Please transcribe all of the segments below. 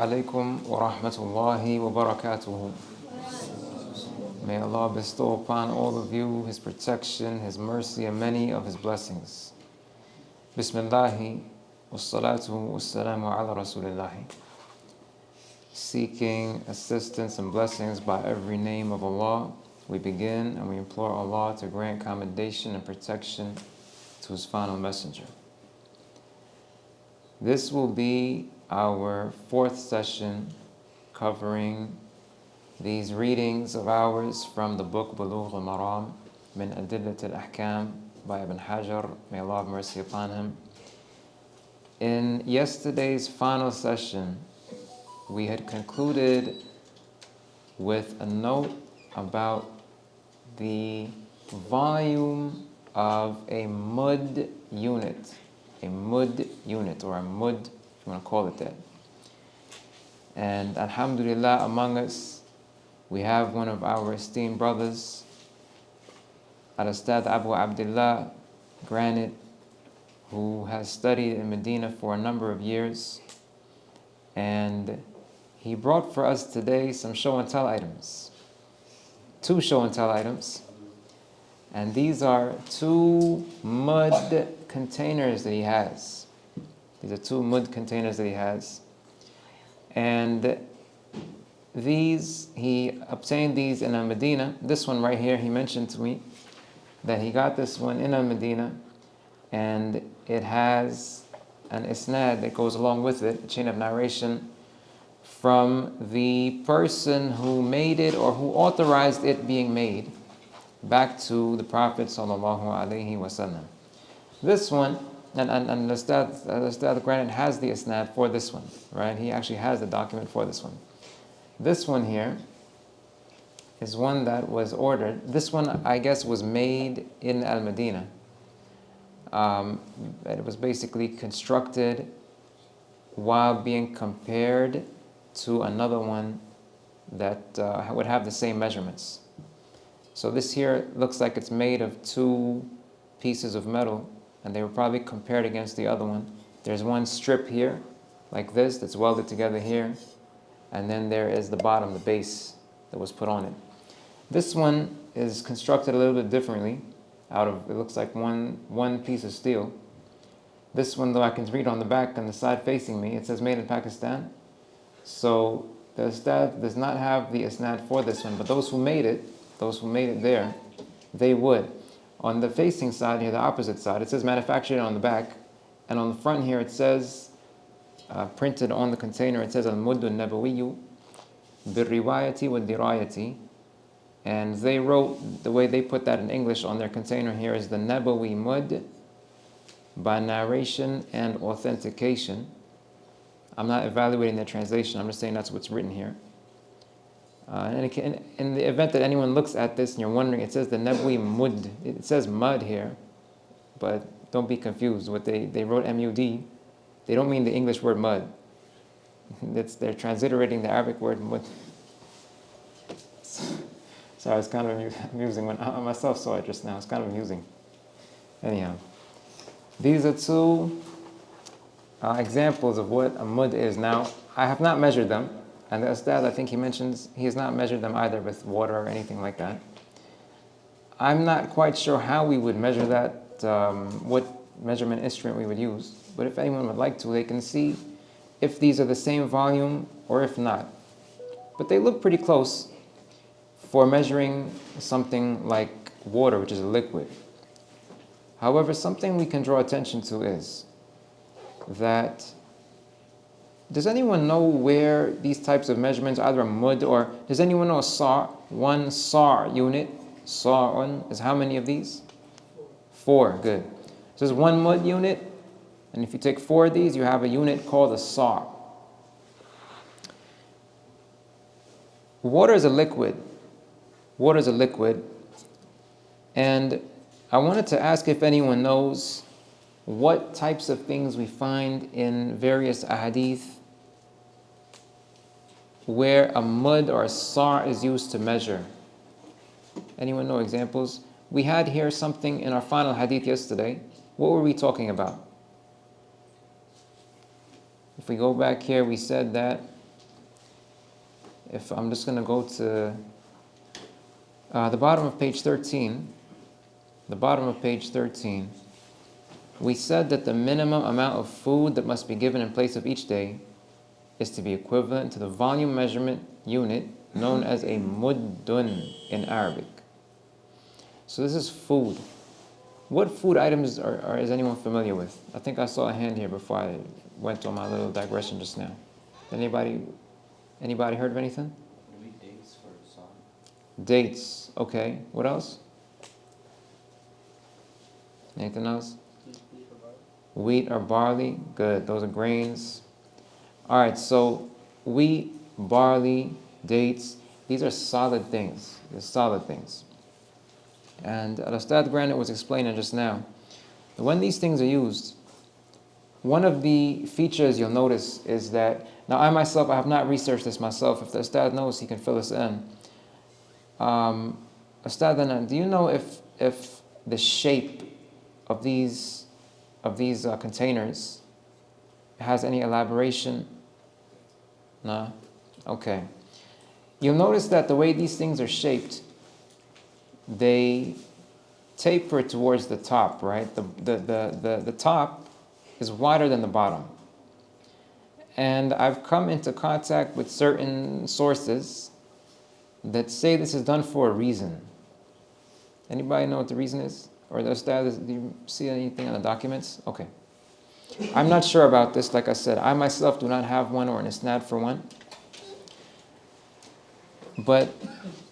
alaikum wa rahmatullahi wa barakatuhu. May Allah bestow upon all of you His protection, His mercy, and many of His blessings. Bismillahi wassalatu wassalamu ala rasulillahi. Seeking assistance and blessings by every name of Allah, we begin and we implore Allah to grant commendation and protection to His final messenger. This will be our fourth session covering these readings of ours from the book Book Bulugh Min Adillah al-Ahkam by Ibn Hajar, may Allah have mercy upon him. In yesterday's final session, we had concluded with a note about the volume of a mud unit, or a mud, if you want to call it that. And alhamdulillah, among us, we have one of our esteemed brothers, al-Ustad Abu Abdullah Granite, who has studied in Medina for a number of years. And he brought for us today some show and tell items. 2 show and tell items. And these are 2 mud containers that he has. These are 2 mud containers that he has. And these, he obtained these in al-Medina. This one right here, he mentioned to me that he got this one in al-Medina, and it has an isnad that goes along with it, a chain of narration from the person who made it or who authorized it being made back to the Prophet sallallahu alaihi wasallam. This one, and the Ustad Granite has the isnad for this one, right? He actually has the document for this one. This one here is one that was ordered. This one, I guess, was made in al-Medina. It was basically constructed while being compared to another one that would have the same measurements. So this here looks like it's made of 2 pieces of metal, and they were probably compared against the other one. There's one strip here, like this, that's welded together here, and then there is the bottom, the base that was put on it. This one is constructed a little bit differently. Out of, it looks like one piece of steel. This one, though, I can read on the back on the side facing me, it says made in Pakistan. So the Ustad does not have the isnad for this one, but those who made it there, they would. On the facing side here, the opposite side, it says manufactured on the back, and on the front here it says, printed on the container, it says al-muddu al-nabawiyyu bir-riwayati wal-dirayati. And they wrote, the way they put that in English on their container here is the Nabawi mud by narration and authentication. I'm not evaluating their translation, I'm just saying that's what's written here. And in the event that anyone looks at this and you're wondering, it says the Nabawi mud, it says mud here, but don't be confused. What they wrote M-U-D, they don't mean the English word mud. They're transliterating the Arabic word mud. Sorry, it's kind of amusing when I myself saw it just now. It's kind of amusing. Anyhow, these are 2 examples of what a mud is. Now, I have not measured them, and the Ustad, I think he mentions, he has not measured them either with water or anything like that. I'm not quite sure how we would measure that, what measurement instrument we would use, but if anyone would like to, they can see if these are the same volume or if not. But they look pretty close for measuring something like water, which is a liquid. However, something we can draw attention to is that, does anyone know where these types of measurements, either a mud or, does anyone know a sa'? 1 sa' unit, sa'un, is how many of these? 4, good. So there's 1 mud unit, and if you take 4 of these, you have a unit called a sa'. Water is a liquid. Water is a liquid, and I wanted to ask if anyone knows what types of things we find in various ahadith where a mud or a sa' is used to measure. Anyone know examples? We had here something in our final hadith yesterday. What were we talking about? If we go back here, we said that if I'm just going to go to the bottom of page 13, the bottom of page 13, we said that the minimum amount of food that must be given in place of each day is to be equivalent to the volume measurement unit known as a muddun in Arabic. So this is food. What food items is anyone familiar with? I think I saw a hand here before I went on my little digression just now. Anybody heard of anything? Maybe dates for song. Dates, okay. What else? Anything else? Wheat or barley, good. Those are grains. All right, so wheat, barley, dates, these are solid things. They're solid things. And Al-Ustad Granite was explaining just now, that when these things are used, one of the features you'll notice is that, now I myself, I have not researched this myself. If the Ustad knows, he can fill us in. Ustad, do you know if the shape of these containers has any elaboration? No? Okay. You'll notice that the way these things are shaped, they taper towards the top, right? The top is wider than the bottom. And I've come into contact with certain sources that say this is done for a reason. Anybody know what the reason is? Or do you see anything on the documents? Okay. I'm not sure about this. Like I said, I myself do not have one or an isnad for one. But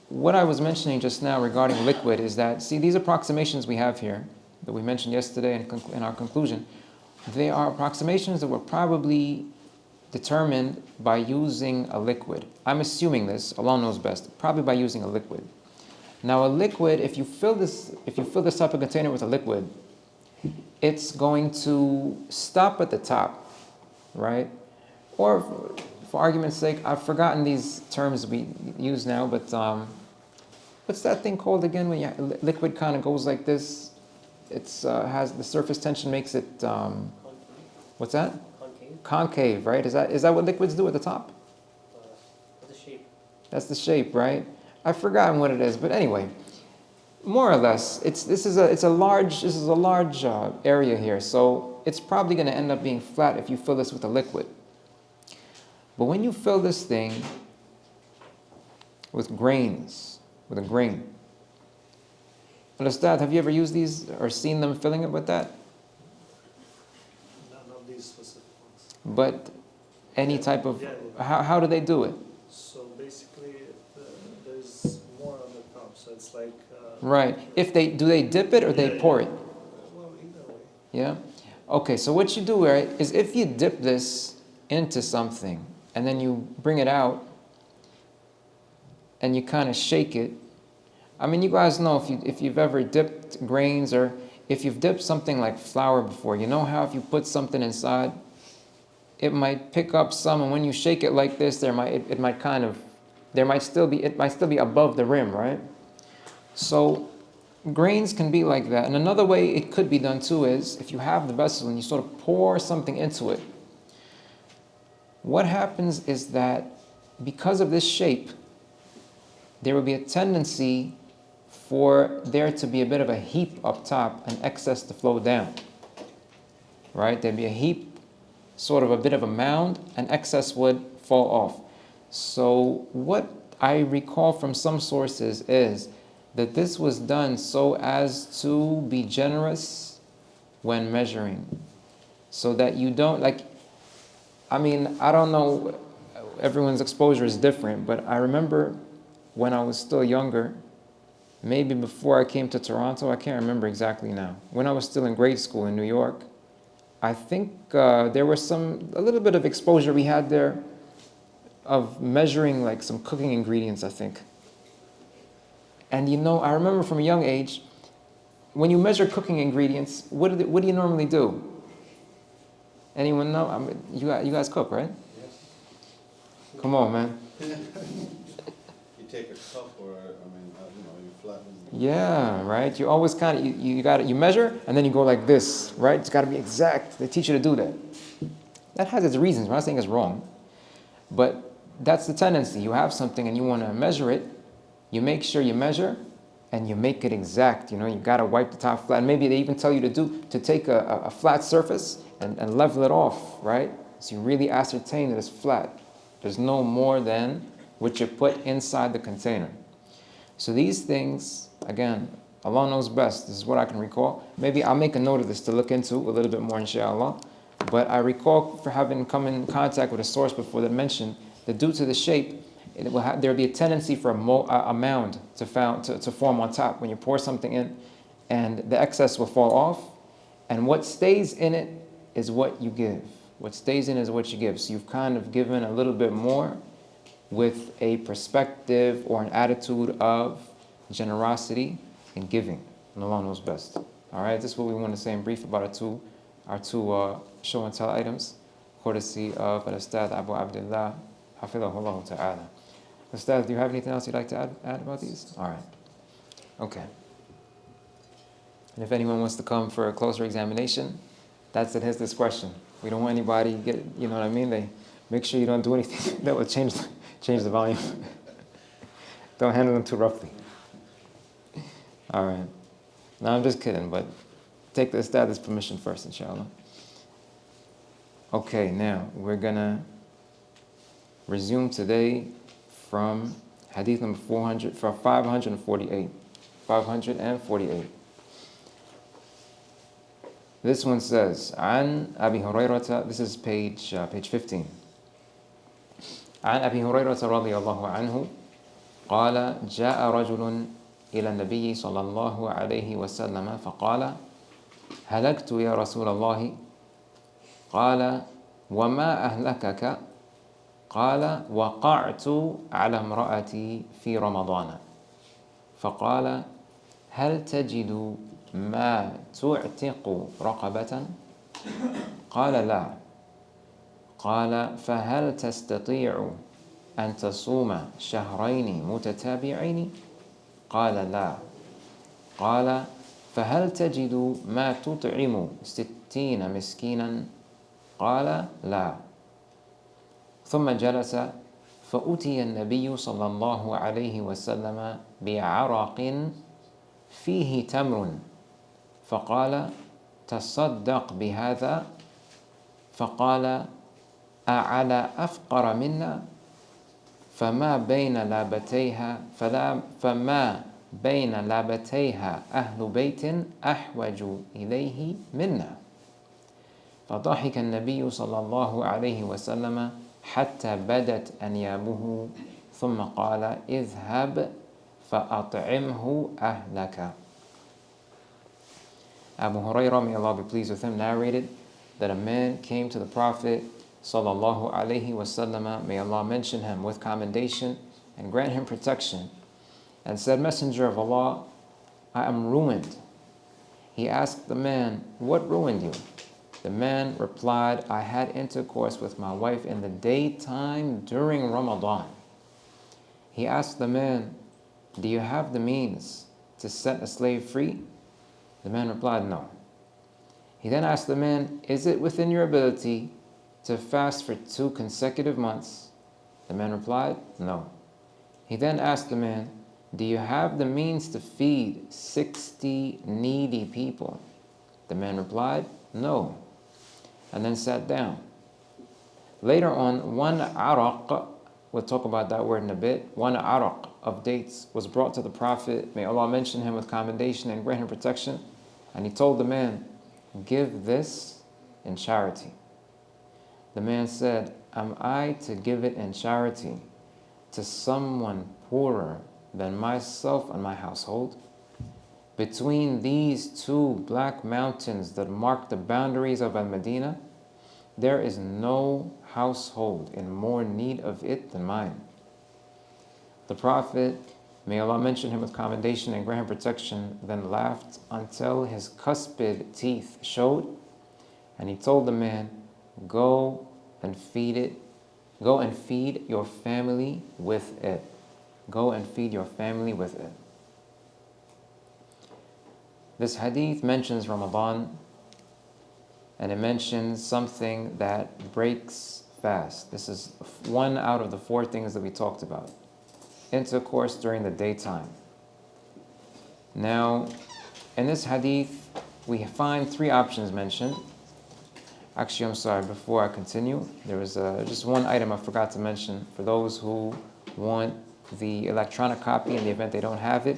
what I was mentioning just now regarding liquid is that, see, these approximations we have here that we mentioned yesterday in our conclusion, they are approximations that were probably determined by using a liquid. I'm assuming this, Allah knows best, probably by using a liquid. Now a liquid, if you fill this type of container with a liquid, it's going to stop at the top, right? Or for argument's sake, I've forgotten these terms we use now, but what's that thing called again when liquid kind of goes like this? It's has the surface tension makes it what's that? Concave. Concave, right? Is that what liquids do at the top? The shape. That's the shape, right? I've forgotten what it is, but anyway, more or less, this is a large area here, so it's probably going to end up being flat if you fill this with a liquid. But when you fill this thing with grains, with a grain, Ustad, have you ever used these or seen them filling it with that? Not these specific ones. But any type of, how do they do it? So basically, there's more on the top, so it's like... right. Do they dip it or they pour it? Well, either way. Yeah? Okay, so what you do, right, is if you dip this into something and then you bring it out and you kind of shake it. I mean, you guys know if you've ever dipped grains or if you've dipped something like flour before, you know how if you put something inside, it might pick up some, and when you shake it like this, it might still be above the rim, right? So grains can be like that. And another way it could be done too is if you have the vessel and you sort of pour something into it, what happens is that because of this shape, there will be a tendency for there to be a bit of a heap up top and excess to flow down, right? There'd be a heap, sort of a bit of a mound, and excess would fall off. So what I recall from some sources is that this was done so as to be generous when measuring, so that you don't, I don't know, everyone's exposure is different, but I remember when I was still younger, maybe before I came to Toronto, I can't remember exactly now. When I was still in grade school in New York, I think there was a little bit of exposure we had there of measuring like some cooking ingredients, I think. And I remember from a young age, when you measure cooking ingredients, what do you normally do? Anyone know? You guys cook, right? Yes. Come on, man. You take a cup or, you flatten. Yeah, right. You always kind of you measure and then you go like this, right? It's got to be exact. They teach you to do that. That has its reasons. I'm not saying it's wrong, but that's the tendency. You have something and you want to measure it, you make sure you measure and you make it exact. You got to wipe the top flat. And maybe they even tell you to take a flat surface and level it off, right? So you really ascertain that it's flat. There's no more than what you put inside the container. So these things, again, Allah knows best. This is what I can recall. Maybe I'll make a note of this to look into a little bit more, inshallah. But I recall for having come in contact with a source before that mentioned that due to the shape, there will be a tendency for a mound to form on top when you pour something in, and the excess will fall off. And what stays in it is what you give. What stays in is what you give. So you've kind of given a little bit more with a perspective or an attitude of generosity and giving. And Allah knows best. All right, this is what we want to say in brief about our two show and tell items, courtesy of Al-Ustad Abu Abdullah, Hafidhahullah Ta'ala. Ustad, do you have anything else you'd like to add about these? All right. Okay. And if anyone wants to come for a closer examination, that's at his discretion. We don't want anybody get, you know what I mean? They make sure you don't do anything that will change the volume. Don't handle them too roughly. All right. No, I'm just kidding, but take the Ustad's permission first, inshallah. Okay, now we're gonna resume today from Hadith number 548. 548. This one says, عن أبي هريرة, this is page 15. عن أبي هريرة رضي الله عنه قال جاء رجل إلى النبي صلى الله عليه وسلم فقال هلكت يا رسول الله قال وما أهلكك قال وقعت على امرأتي في رمضان فقال هل تجد ما تعتق رقبة قال لا قال فهل تستطيع أن تصوم شهرين متتابعين قال لا قال فهل تجد ما تطعم 60 مسكينا قال لا ثم جلس فأتي النبي صلى الله عليه وسلم بعرق فيه تمر فقال تصدق بهذا فقال أعلى أفقر منا فما بين لابتيها أهل بيت أحوج إليه منا فضحك النبي صلى الله عليه وسلم حتى بدت أنيابه ثم قال اذهب فأطعمه أهلك. Abu Hurairah, may Allah be pleased with him, narrated that a man came to the Prophet sallallahu alaihi wasallam, may Allah mention him with commendation and grant him protection, and said, Messenger of Allah, I am ruined. He asked the man, what ruined you? The man replied, I had intercourse with my wife in the daytime during Ramadan. He asked the man, do you have the means to set a slave free? The man replied, no. He then asked the man, is it within your ability to fast for 2 consecutive months? The man replied, no. He then asked the man, do you have the means to feed 60 needy people? The man replied, no, and then sat down. Later on, 1 araq, we'll talk about that word in a bit, 1 araq of dates was brought to the Prophet, may Allah mention him with commendation and grant him protection, and he told the man, give this in charity. The man said, am I to give it in charity to someone poorer than myself and my household? Between these 2 black mountains that mark the boundaries of Al-Madinah, there is no household in more need of it than mine. The Prophet, may Allah mention him with commendation and grant him protection, then laughed until his cuspid teeth showed, and he told the man, go and feed your family with it. Go and feed your family with it. This hadith mentions Ramadan, and it mentions something that breaks fast. This is one out of the four things that we talked about. Intercourse during the daytime. Now, in this hadith, we find three options mentioned. Actually, I'm sorry, before I continue, there was just one item I forgot to mention. For those who want the electronic copy in the event they don't have it,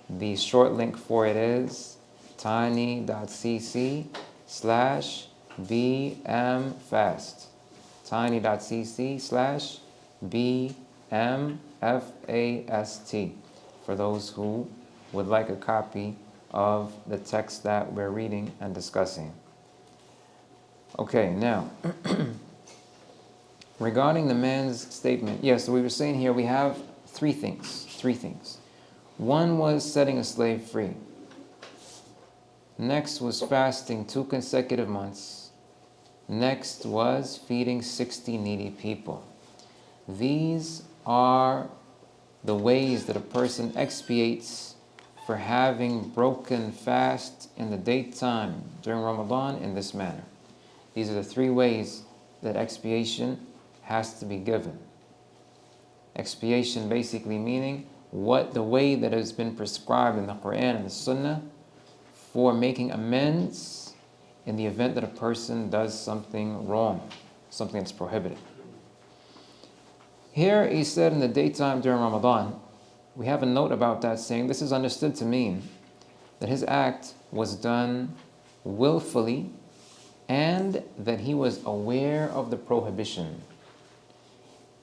the short link for it is tiny.cc/bmfast. tiny.cc/bmfast. For those who would like a copy of the text that we're reading and discussing. Okay, now, regarding the man's statement, yes, so we were saying here we have three things. One was setting a slave free. Next was fasting 2 consecutive months. Next was feeding 60 needy people. These are the ways that a person expiates for having broken fast in the daytime during Ramadan in this manner. These are the three ways that expiation has to be given. Expiation basically meaning the way that has been prescribed in the Quran and the Sunnah for making amends in the event that a person does something wrong, something that's prohibited. Here he said in the daytime during Ramadan, we have a note about that saying this is understood to mean that his act was done willfully and that he was aware of the prohibition.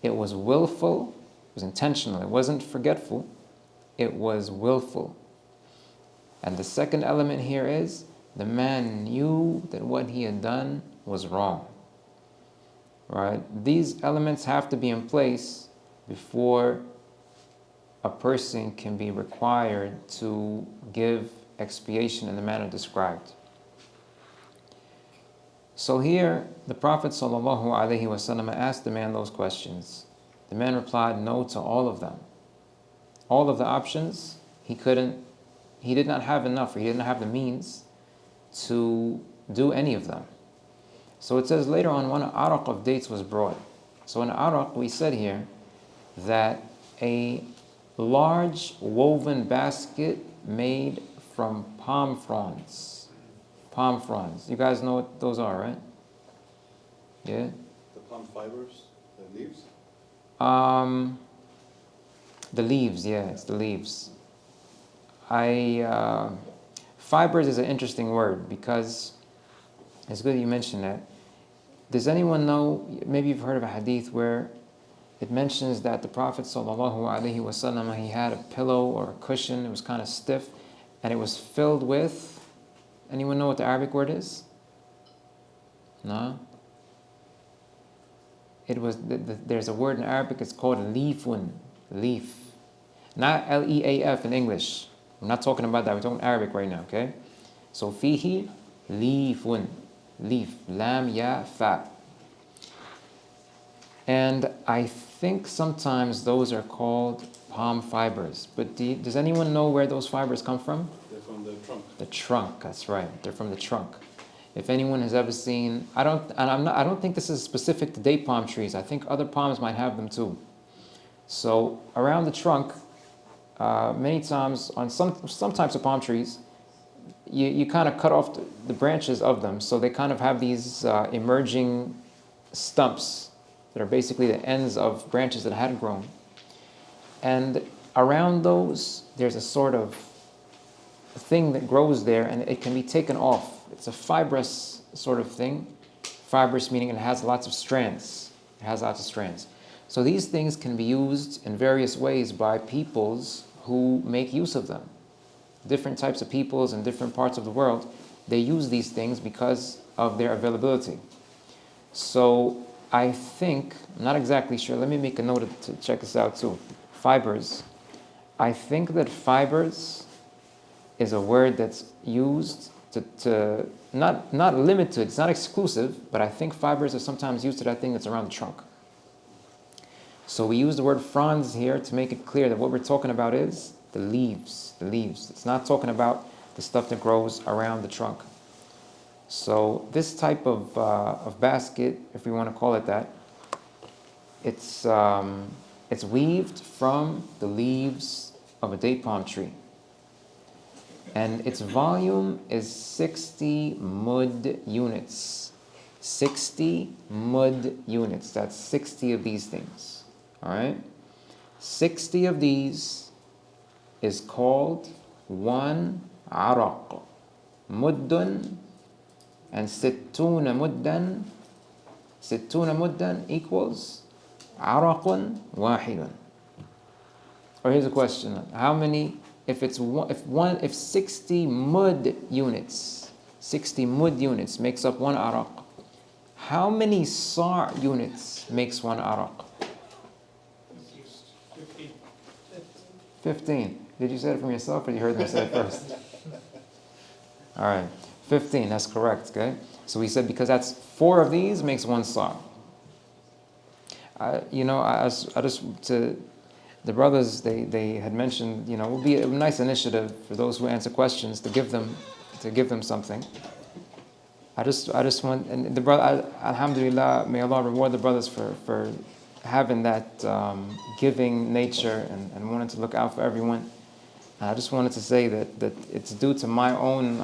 It was willful, it was intentional, it wasn't forgetful, it was willful. And the second element here is the man knew that what he had done was wrong. Right? These elements have to be in place before a person can be required to give expiation in the manner described. So here, the Prophet ﷺ asked the man those questions. The man replied no to all of them. All of the options, he did not have enough, or he didn't have the means to do any of them. So it says later on, one araq of dates was brought. So in araq, we said here that a large woven basket made from palm fronds. Palm fronds. You guys know what those are, right? Yeah? The palm fibers, the leaves? The leaves, yeah, it's the leaves. Fibers is an interesting word because it's good that you mentioned that. Does anyone know, maybe you've heard of a hadith where it mentions that the Prophet ﷺ, he had a pillow or a cushion, it was kind of stiff, and it was filled with, anyone know what the Arabic word is? No? It was, there's a word in Arabic, it's called leafun, leaf. Not L-E-A-F in English. I'm not talking about that, we're talking Arabic right now, okay? So fihi leafun, leaf, lam, ya, fa. And I think sometimes those are called palm fibers. But does anyone know where those fibers come from? They're from the trunk. The trunk, that's right. They're from the trunk. If anyone has ever seen, I don't think this is specific to date palm trees. I think other palms might have them too. So around the trunk, many times on some types of palm trees, you kind of cut off the branches of them, so they kind of have these emerging stumps that are basically the ends of branches that hadn't grown. And around those, there's a sort of thing that grows there, and it can be taken off. It's a fibrous sort of thing. Fibrous meaning it has lots of strands. It has lots of strands. So these things can be used in various ways by peoples who make use of them. Different types of peoples in different parts of the world, they use these things because of their availability. So I think, I'm not exactly sure, let me make a note to check this out too. Fibers. I think that fibers is a word that's used to not limited, it's not exclusive, but I think fibers are sometimes used to that thing that's around the trunk. So we use the word fronds here to make it clear that what we're talking about is the leaves, the leaves. It's not talking about the stuff that grows around the trunk. So this type of basket, if we want to call it that, It's weaved from the leaves of a date palm tree. And its volume is 60 mud units. 60 mud units. That's 60 of these things. Alright? 60 of these is called one araq. Muddun and sittuna muddan. Sittuna muddan equals araqun wahidun. Or here's a question: how many? If 60 mud units, 60 mud units makes up one araq, how many sa' units makes one araq? 15. Did you say it from yourself, or you heard me say it first? All right, 15. That's correct. Okay. So we said because that's 4 of these makes one sa'. I just to the brothers, they had mentioned, it would be a nice initiative for those who answer questions to give them something. I just want, and the brother, alhamdulillah, may Allah reward the brothers for having that giving nature and wanting to look out for everyone. And I just wanted to say that it's due to my own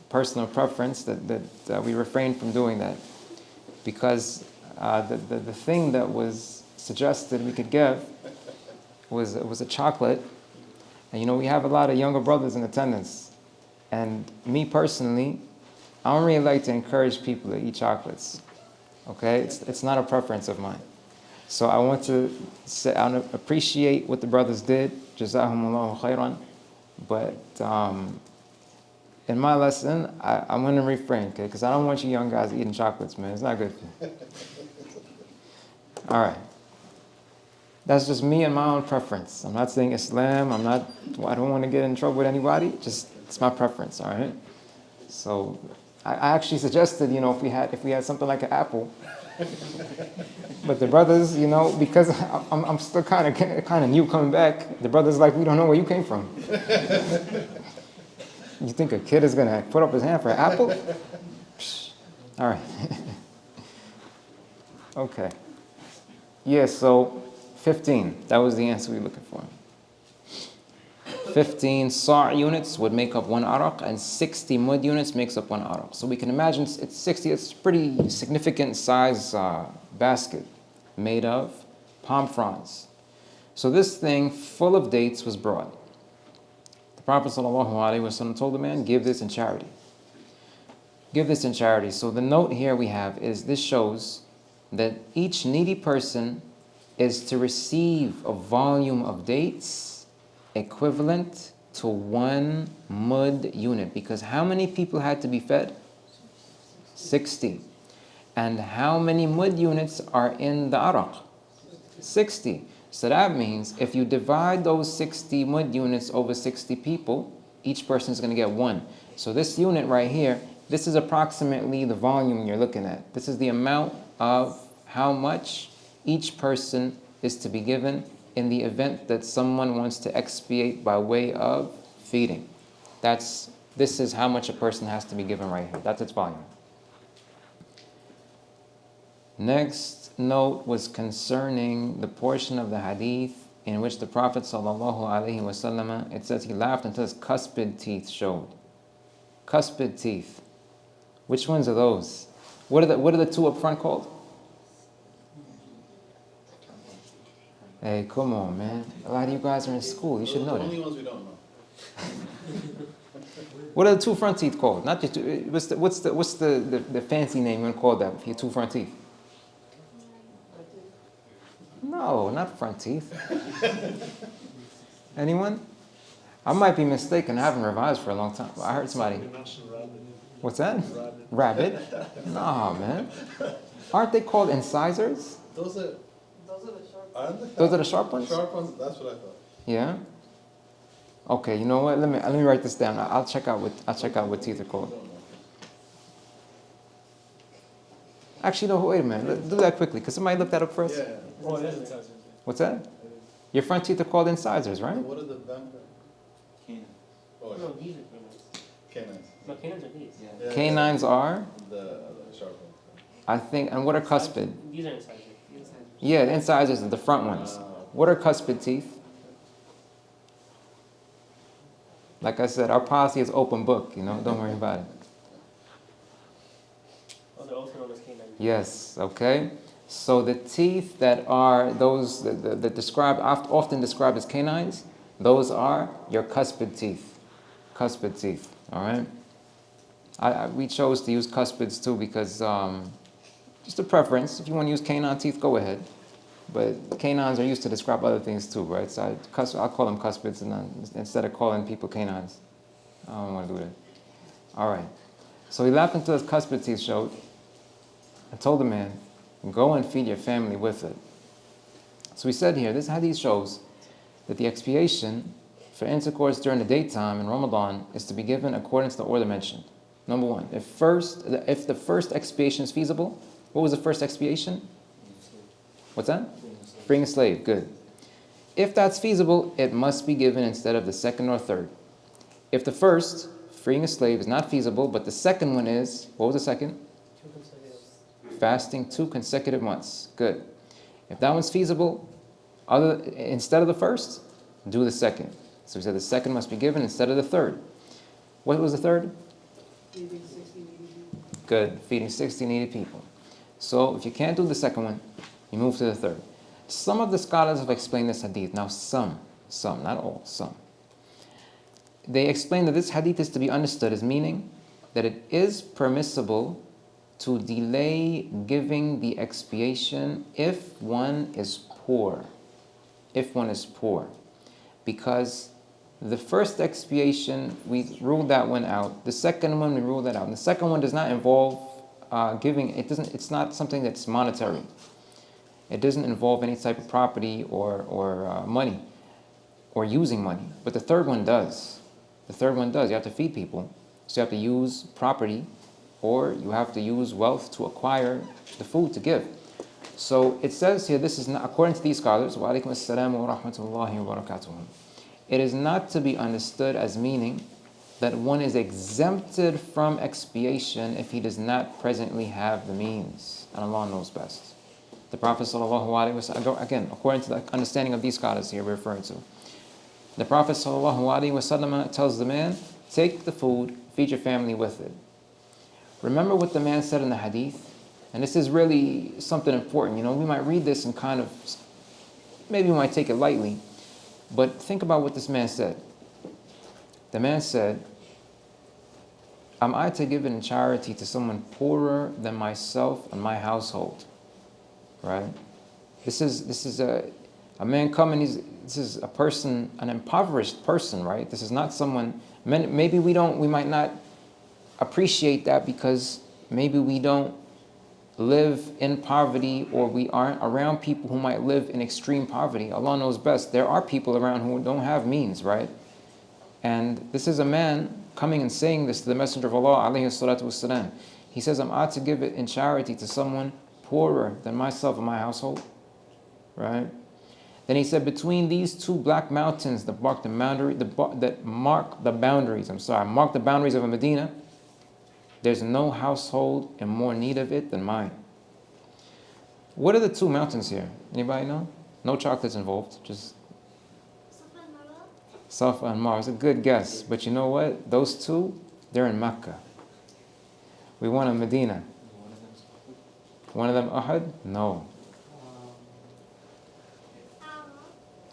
personal preference that we refrain from doing that, because the thing that was suggested we could give was a chocolate. And we have a lot of younger brothers in attendance, and me personally, I don't really like to encourage people to eat chocolates. Okay, it's not a preference of mine. So I want to say I appreciate what the brothers did, Jazahumullahu khairan, but in my lesson I'm going to refrain, okay? Because I don't want you young guys eating chocolates, man. It's not good for you. All right. That's just me and my own preference. I'm not saying Islam. I don't want to get in trouble with anybody. Just it's my preference. All right. So I actually suggested, if we had something like an apple. But the brothers, because I'm still kind of new coming back. The brothers like, we don't know where you came from. You think a kid is gonna put up his hand for an apple? All right. Okay. Yeah. So 15. That was the answer we were looking for. 15 sa' units would make up one araq, and 60 mud units makes up one araq. So we can imagine it's 60. It's a pretty significant size basket made of palm fronds. So this thing full of dates was brought. The Prophet ﷺ told the man, give this in charity. Give this in charity. So the note here we have is this shows that each needy person is to receive a volume of dates equivalent to one mud unit. Because how many people had to be fed? 60. And how many mud units are in the araq? 60. So that means if you divide those 60 mud units over 60 people, each person is going to get 1. So this unit right here, this is approximately the volume you're looking at. This is the amount of how much each person is to be given in the event that someone wants to expiate by way of feeding. This is how much a person has to be given right here. That's its volume. Next note was concerning the portion of the hadith in which the Prophet ﷺ, it says he laughed until his cuspid teeth showed. Cuspid teeth. Which ones are those? What are the two up front called? Hey, come on, man. A lot of you guys are in school. You should know that. The only ones we don't know. What are the two front teeth called? Not just what's the fancy name you want to call that for your two front teeth? No, not front teeth. Anyone? I might be mistaken. I haven't revised for a long time. I heard somebody. What's that? Rabbit? Nah, man. Aren't they called incisors? Those are the sharp aren't they? Those are the sharp ones? Sharp ones. That's what I thought. Yeah. Okay. You know what? Let me write this down. I'll check out what teeth are called. Actually, no. Wait a minute. Let's do that quickly. Could somebody look that up first? Yeah. Oh, it is incisors. What's that? Your front teeth are called incisors, right? What are the vampire? Canine. Oh, No, these are canines. canines. No, canines are these. Yeah. Canines are, The sharp ones. I think, and what are cuspid? These are incisors. Yeah, the incisors are the front ones. What are cuspid teeth? Like I said, our policy is open book, don't worry about it. Oh, they're also known as canines. Yes, okay. So the teeth that are those that described often described as canines, those are your cuspid teeth. Cuspid teeth, all right? We chose to use cuspids too because just a preference. If you want to use canine teeth, go ahead. But canines are used to describe other things too, right? So I'll call them cuspids instead of calling people canines. I don't want to do that. All right. So he laughed until his cuspid teeth showed and told the man, go and feed your family with it. So we said here, this hadith shows that the expiation for intercourse during the daytime in Ramadan is to be given according to the order mentioned. Number one, if the first expiation is feasible, what was the first expiation? What's that? Freeing a slave, good. If that's feasible, it must be given instead of the second or third. If the first, freeing a slave, is not feasible, but the second one is, what was the second? 2 consecutive. Fasting 2 consecutive months, good. If that one's feasible, instead of the first, do the second. So we said the second must be given instead of the third. What was the third? Feeding 60 needy people. Good, feeding 60 needy people. So if you can't do the second one, you move to the third. Some of the scholars have explained this hadith. Now some, not all, some. They explain that this hadith is to be understood as meaning that it is permissible to delay giving the expiation if one is poor. If one is poor. Because the first expiation, we ruled that one out. The second one, we ruled that out. And the second one does not involve giving, it's not something that's monetary. It doesn't involve any type of property or money or using money. But the third one does. The third one does. You have to feed people. So you have to use property or you have to use wealth to acquire the food to give. So it says here, this is not, according to these scholars, wa alaikum assalam wa rahmatullahi wa barakatuh. It is not to be understood as meaning that one is exempted from expiation if he does not presently have the means. And Allah knows best. The Prophet ﷺ, again, according to the understanding of these scholars here we're referring to, the Prophet ﷺ tells the man, take the food, feed your family with it. Remember what the man said in the hadith? And this is really something important. We might read this and kind of, maybe we might take it lightly, but think about what this man said. The man said, am I to give it in charity to someone poorer than myself and my household? Right? This is a man coming, this is a person, an impoverished person, right? This is not someone, maybe we might not appreciate that because maybe we don't live in poverty or we aren't around people who might live in extreme poverty. Allah knows best. There are people around who don't have means, right? And this is a man coming and saying this to the Messenger of Allah, alayhi salatu wasalam. He says, I'm ought to give it in charity to someone poorer than myself and my household, right? Then he said, between these two black mountains that mark the boundaries of Medina, there's no household in more need of it than mine. What are the two mountains here? Anybody know? No chocolates involved, just Safa and Marwa. It's a good guess, but you know what? Those two, they're in Mecca. We want in Medina. One of them Uhud? No.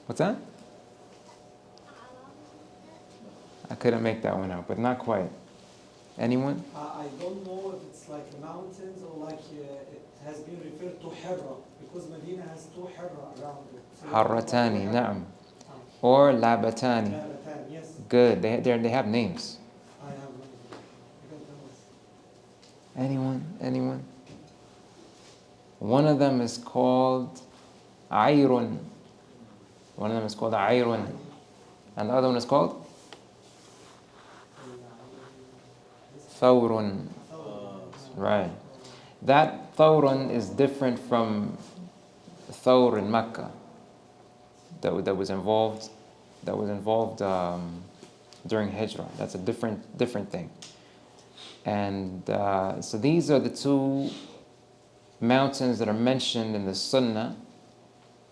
What's that? I couldn't make that one out, but not quite. Anyone? I don't know if it's like mountains or like it has been referred to Hirra because Medina has two Hirra around it. So Harratani, na'am. Or Labatani. Labatani, yes. Good. They have names. I have no idea. Anyone? One of them is called Ayrun. One of them is called Ayrun. And the other one is called Thawrun. Right. That Thawrun is different from Thawr in Mecca that was involved during Hijrah. That's a different thing. And so these are the two mountains that are mentioned in the Sunnah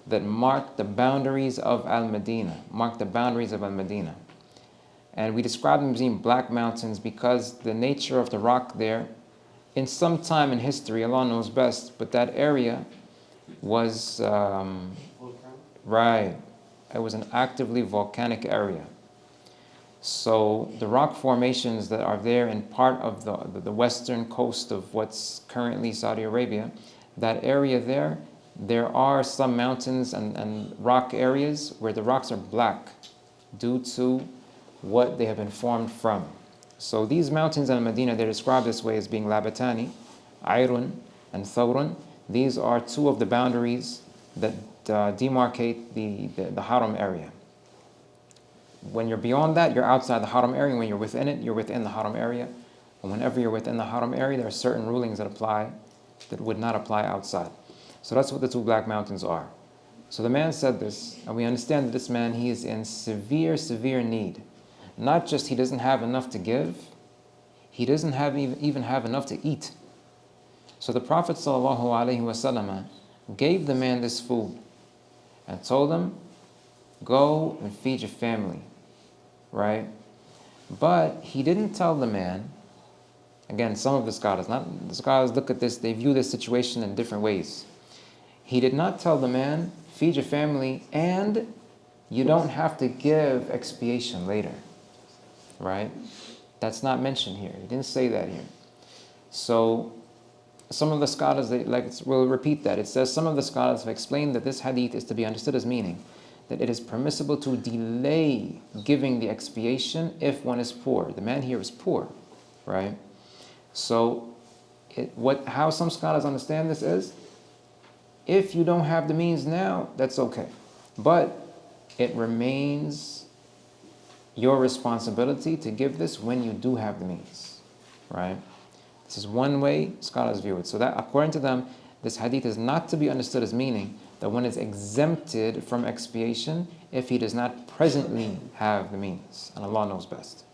that mark the boundaries of Al-Madinah, mark the boundaries of Al-Madinah. And we describe them as being black mountains because the nature of the rock there, in some time in history, Allah knows best, but that area was, right, it was an actively volcanic area. So the rock formations that are there in part of the western coast of what's currently Saudi Arabia, that area there are some mountains and rock areas where the rocks are black due to what they have been formed from. So these mountains in Medina, they're described this way as being Labatani, Ayrun, and Thawrun. These are two of the boundaries that demarcate the Haram area. When you're beyond that, you're outside the Haram area. When you're within it, you're within the Haram area. And whenever you're within the Haram area, there are certain rulings that apply that would not apply outside. So that's what the two black mountains are. So the man said this, and we understand that this man, he is in severe, severe need. Not just he doesn't have enough to give, he doesn't even have enough to eat. So the Prophet ﷺ gave the man this food and told him, go and feed your family, right? But he didn't tell the man, again, some of the scholars look at this, they view this situation in different ways. He did not tell the man, feed your family, and you don't have to give expiation later, right? That's not mentioned here. He didn't say that here. So some of the scholars, will repeat that. It says some of the scholars have explained that this hadith is to be understood as meaning that it is permissible to delay giving the expiation if one is poor. The man here is poor, right? So how some scholars understand this is, if you don't have the means now, that's okay. But it remains your responsibility to give this when you do have the means, right? This is one way scholars view it. So that, according to them, this hadith is not to be understood as meaning that one is exempted from expiation if he does not presently have the means. And Allah knows best.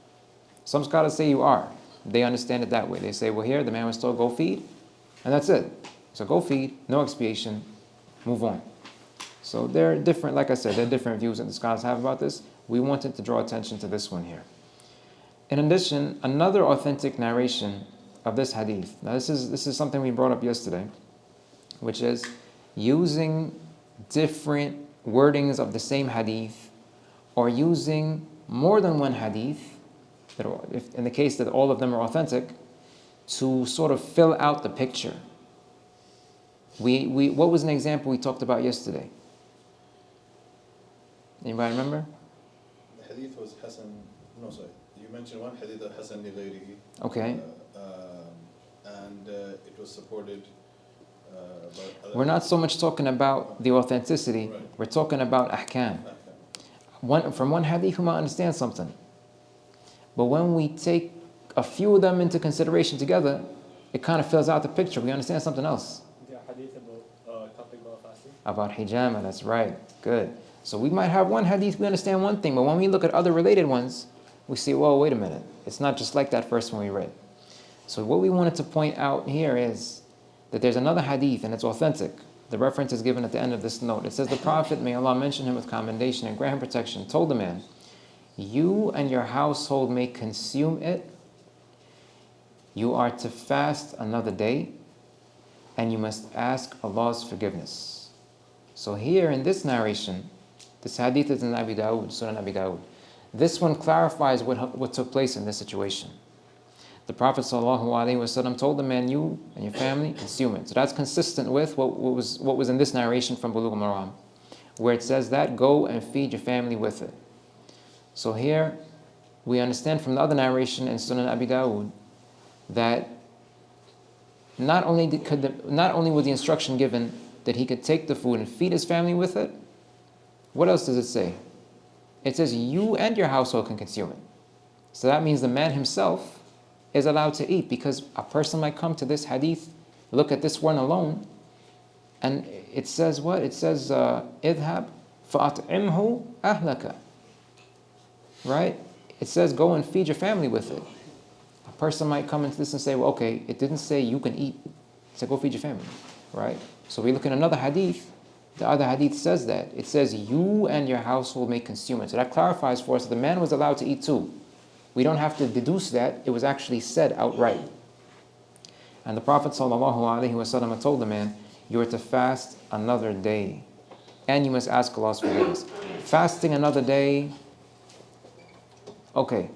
Some scholars say you are. They understand it that way. They say, well, here, the man was told, go feed, and that's it. So go feed, no expiation, move on. So there are different, like I said, there are different views that the scholars have about this. We wanted to draw attention to this one here. In addition, another authentic narration of this hadith. Now this is something we brought up yesterday, which is using different wordings of the same hadith, or using more than one hadith, if in the case that all of them are authentic, to sort of fill out the picture. What was an example we talked about yesterday? Anybody remember? The hadith was Hasan, no sorry, you mentioned one hadith of Hasan li ghayrihi. Okay. And it was supported by other. We're not so much talking about the authenticity, Right. We're talking about ahkam. From one hadith we might understand something. But when we take a few of them into consideration together, it kind of fills out the picture. We understand something else. The hadith about topic about fasting. About hijama, that's right. Good. So we might have one hadith, we understand one thing, but when we look at other related ones, we see, well, wait a minute. It's not just like that first one we read. So what we wanted to point out here is that there's another hadith, and it's authentic. The reference is given at the end of this note. It says, the Prophet, may Allah mention him with commendation and grant him protection, told the man, you and your household may consume it. You are to fast another day, and you must ask Allah's forgiveness. So here in this narration, this hadith is in Abi Dawud, Sunan Abi Dawud. This one clarifies what took place in this situation. The Prophet ﷺ told the man, you and your family, consume it. So that's consistent with what was in this narration from Bulughul Maram, where it says that, go and feed your family with it. So here, we understand from the other narration in Sunan Abi Dawud that not only was the instruction given that he could take the food and feed his family with it, what else does it say? It says you and your household can consume it. So that means the man himself is allowed to eat, because a person might come to this hadith, look at this one alone, and it says what? It says, idhab fa'at'imhu ahlaka. Right? It says go and feed your family with it. A person might come into this and say, well, okay, it didn't say you can eat. It said go feed your family. Right? So we look at another hadith The other hadith says that. It says, you and your household may consume it. So that clarifies for us that the man was allowed to eat too. We don't have to deduce that. It was actually said outright. And the Prophet ﷺ told the man, you are to fast another day. And you must ask Allah's forgiveness. Fasting another day. Okay.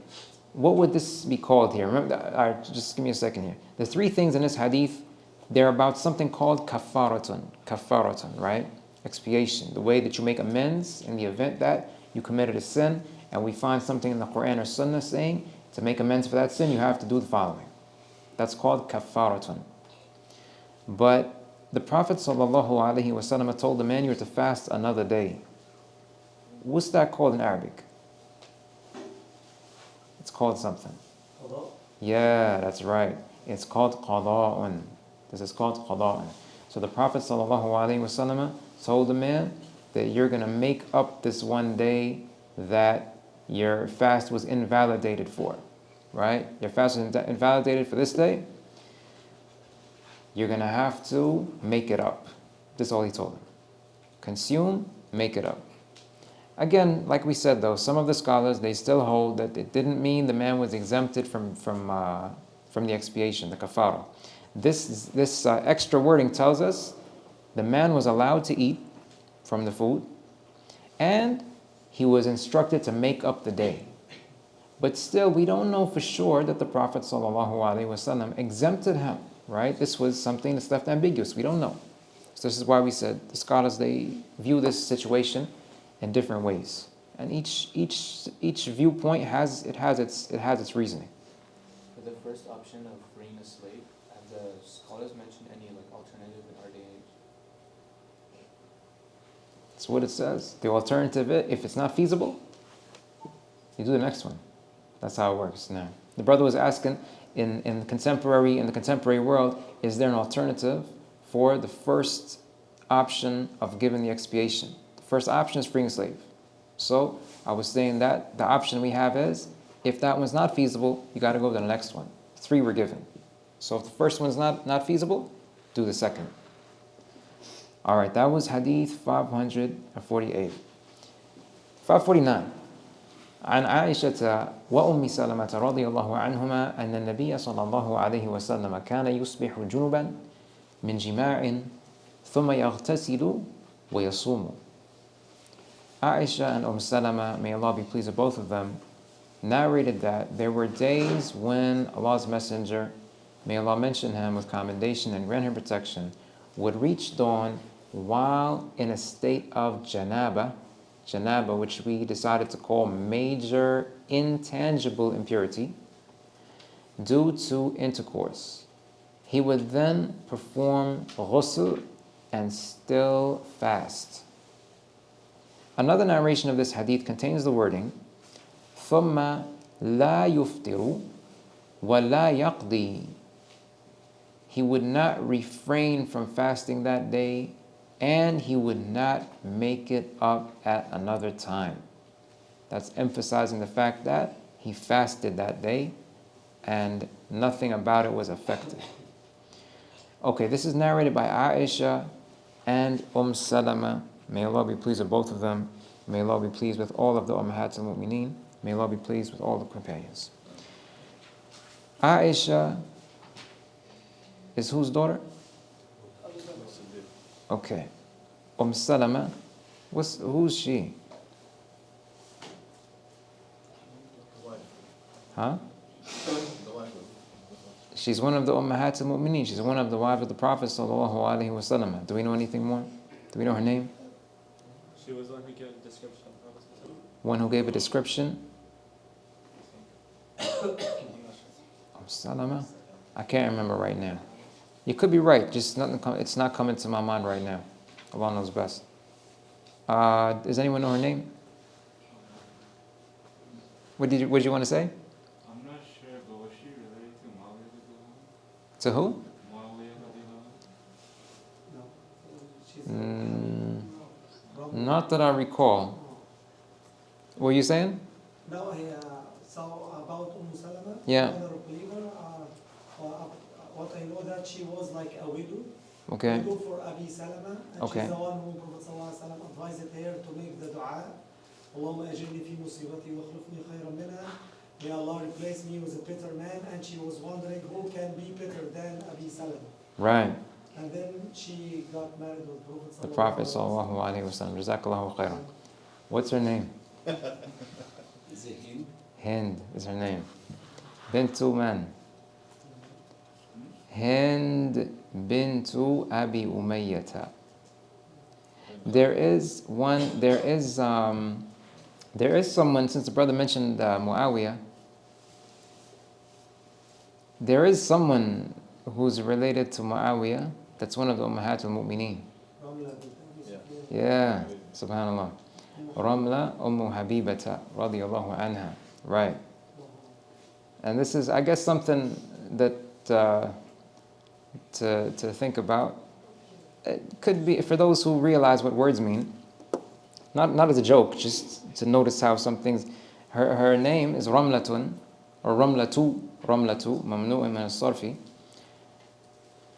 What would this be called here? Remember, just give me a second here. The three things in this hadith, they're about something called kafaratun, right? Expiation, the way that you make amends in the event that you committed a sin, and we find something in the Quran or Sunnah saying, to make amends for that sin, you have to do the following. That's called kafaratun. But the Prophet ﷺ told the man, you're to fast another day. What's that called in Arabic? It's called something. Qada? Yeah, that's right. It's called qada'un. This is called qada'un. So the Prophet ﷺ told the man that you're going to make up this one day that your fast was invalidated for. Right? Your fast was invalidated for this day. You're going to have to make it up. That's all he told him. Consume, make it up. Again, like we said though, some of the scholars, they still hold that it didn't mean the man was exempted from the expiation, the kafara. This extra wording tells us the man was allowed to eat from the food, and he was instructed to make up the day. But still, we don't know for sure that the Prophet ﷺ exempted him, right? This was something that's left ambiguous. We don't know. So this is why we said the scholars, they view this situation in different ways, and each viewpoint has its reasoning. For the first option of freeing a slave, have the scholars mentioned any alternative in our day and age? That's what it says. The alternative, if it's not feasible, you do the next one. That's how it works now. The brother was asking, in the contemporary world, is there an alternative for the first option of giving the expiation? The first option is freeing a slave. So I was saying that the option we have is, if that one's not feasible, you got to go to the next one. 3 were given. So if the first one's not feasible, do the second. All right, that was hadith 548. 549. عن عائشة وأم سلمة رضي الله عنهما أن النبي صلى الله عليه وسلم كان يصبح جنبا من جماع ثم يغتسل ويصوم. Aisha and Salama, may Allah be pleased with both of them, narrated that there were days when Allah's Messenger, may Allah mention him with commendation and grant him protection, would reach dawn while in a state of janaba, which we decided to call major intangible impurity, due to intercourse. He would then perform ghusl and still fast. Another narration of this hadith contains the wording ثُمَّ لَا يُفْطِرُ وَلَا يَقْضِي. He would not refrain from fasting that day, and he would not make it up at another time. That's emphasizing the fact that he fasted that day and nothing about it was affected. Okay, this is narrated by Aisha and Salama. May Allah be pleased with both of them. May Allah be pleased with all of the Ummahat al-Mu'mineen. May Allah be pleased with all the companions. Aisha is whose daughter? Okay. Salama, who's she? Huh? She's one of the Ummahat al-Mu'mineen. She's one of the wives of the Prophet sallallahu alaihi wasallam. Do we know anything more? Do we know her name? She was the one who gave a description of Prophet. One who gave a description? Salama? I can't remember right now. You could be right, just it's not coming to my mind right now. Allah knows best. Does anyone know her name? What did you want to say? I'm not sure, but was she related to Muawiyah? To who? Not that I recall. What were you saying? No, so about Yeah. another believer, what I know that she was like a widow, Okay. We go for Abi Salama, and Okay. she's the one who Prophet ﷺ advised her to make the dua. اللهم أجرني في مصيبتي واخلفني خيرا منها. May Allah replace me with a better man. And she was wondering who can be better than Abi Salama. Right. And then she got married with Prophet The Prophet sallallahu alaihi wasallam. Jazakallahu khairan. What's her name? Is it him? Hind is her name. Bintu man. Hind bintu Abi Umayyata. There is someone, since the brother mentioned Muawiyah, there is someone who's related to Muawiyah that's one of the Ummahat al-Mu'mineen. Yeah, subhanallah. Ramla Ummu Habibata radiyallahu anha. Right. And this is, I guess, something that to think about. It could be for those who realize what words mean. Not as a joke, just to notice how some things. Her name is Ramlatun, or Ramlatu, Mamnu'un min as-sarfi.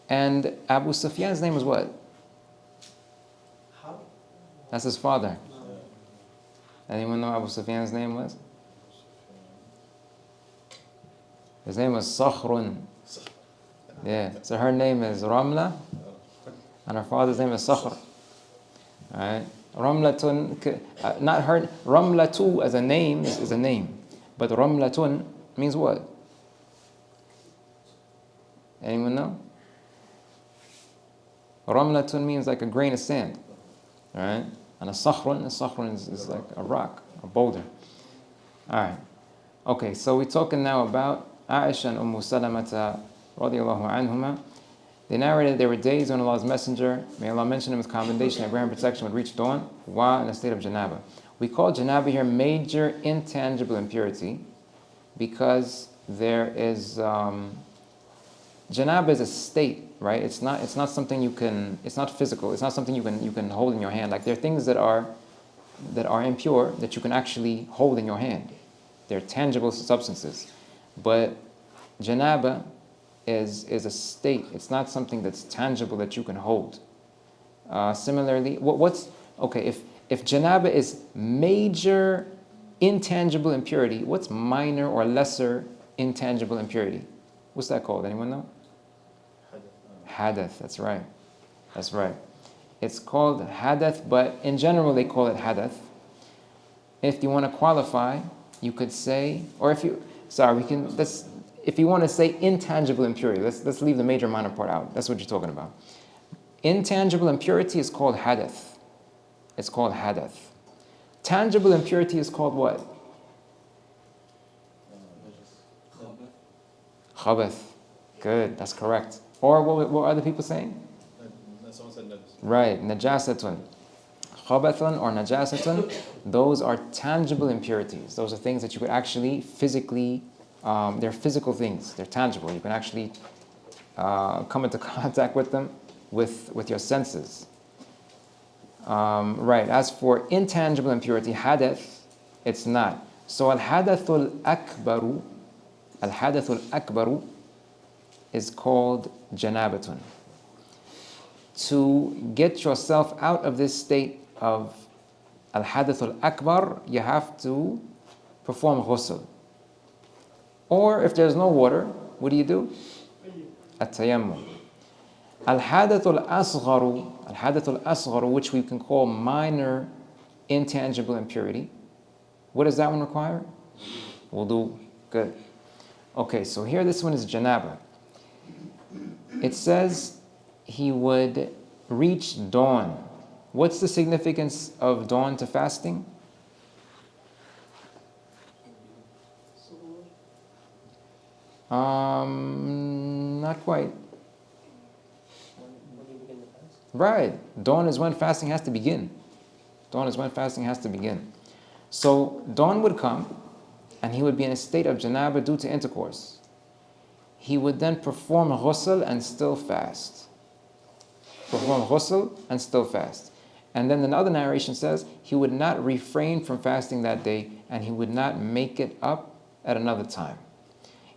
And Abu Sufyan's name was what? That's his father. Anyone know Abu Sufyan's name was? His name was Sakhrun. Yeah, so her name is Ramla, and her father's name is Sakhr. Alright? Ramlatun, not her, Ramlatu as a name is a name, but Ramlatun means what? Anyone know? Ramlatun means like a grain of sand. Alright? And a sakhrun is like a rock, a boulder. Alright. Okay, so we're talking now about Aisha and Salamata radiallahu anhuma. They narrated there were days when Allah's Messenger, may Allah mention him with commendation and grant protection, would reach dawn while in a state of janaba. We call janaba here major intangible impurity because there is janaba is a state, right? It's not something you can. It's not physical. It's not something you can hold in your hand. Like there are things that are impure that you can actually hold in your hand. They're tangible substances, but janaba is a state. It's not something that's tangible that you can hold. Similarly, what's okay? If janaba is major intangible impurity, what's minor or lesser intangible impurity? What's that called? Anyone know? Hadath. That's right. That's right. It's called hadath, but in general they call it hadath. If you want to qualify, you could say, or if you want to say intangible impurity, let's leave the major minor part out. That's what you're talking about. Intangible impurity is called hadath. It's called hadath. Tangible impurity is called what? Khabath. Good, that's correct. Or what were other people saying? Someone said najis. Right, najasatun. Khabathun or najasatun, those are tangible impurities. Those are things that you could actually physically, they're physical things. They're tangible. You can actually come into contact with them with your senses. Right, as for intangible impurity, hadath, it's not. So al-hadathul akbaru is called janabatun. To get yourself out of this state of al-hadathul akbar, you have to perform ghusl. Or if there's no water, what do? At-tayammum. Al-hadathul asgharu, which we can call minor intangible impurity. What does that one require? Wudu. Good. Okay, so here this one is janaba. It says he would reach dawn. What's the significance of dawn to fasting? Not quite. Right. Dawn is when fasting has to begin. Dawn is when fasting has to begin. So dawn would come, and he would be in a state of janaba due to intercourse. He would then perform ghusl and still fast. Perform ghusl and still fast. And then another narration says he would not refrain from fasting that day, and he would not make it up at another time.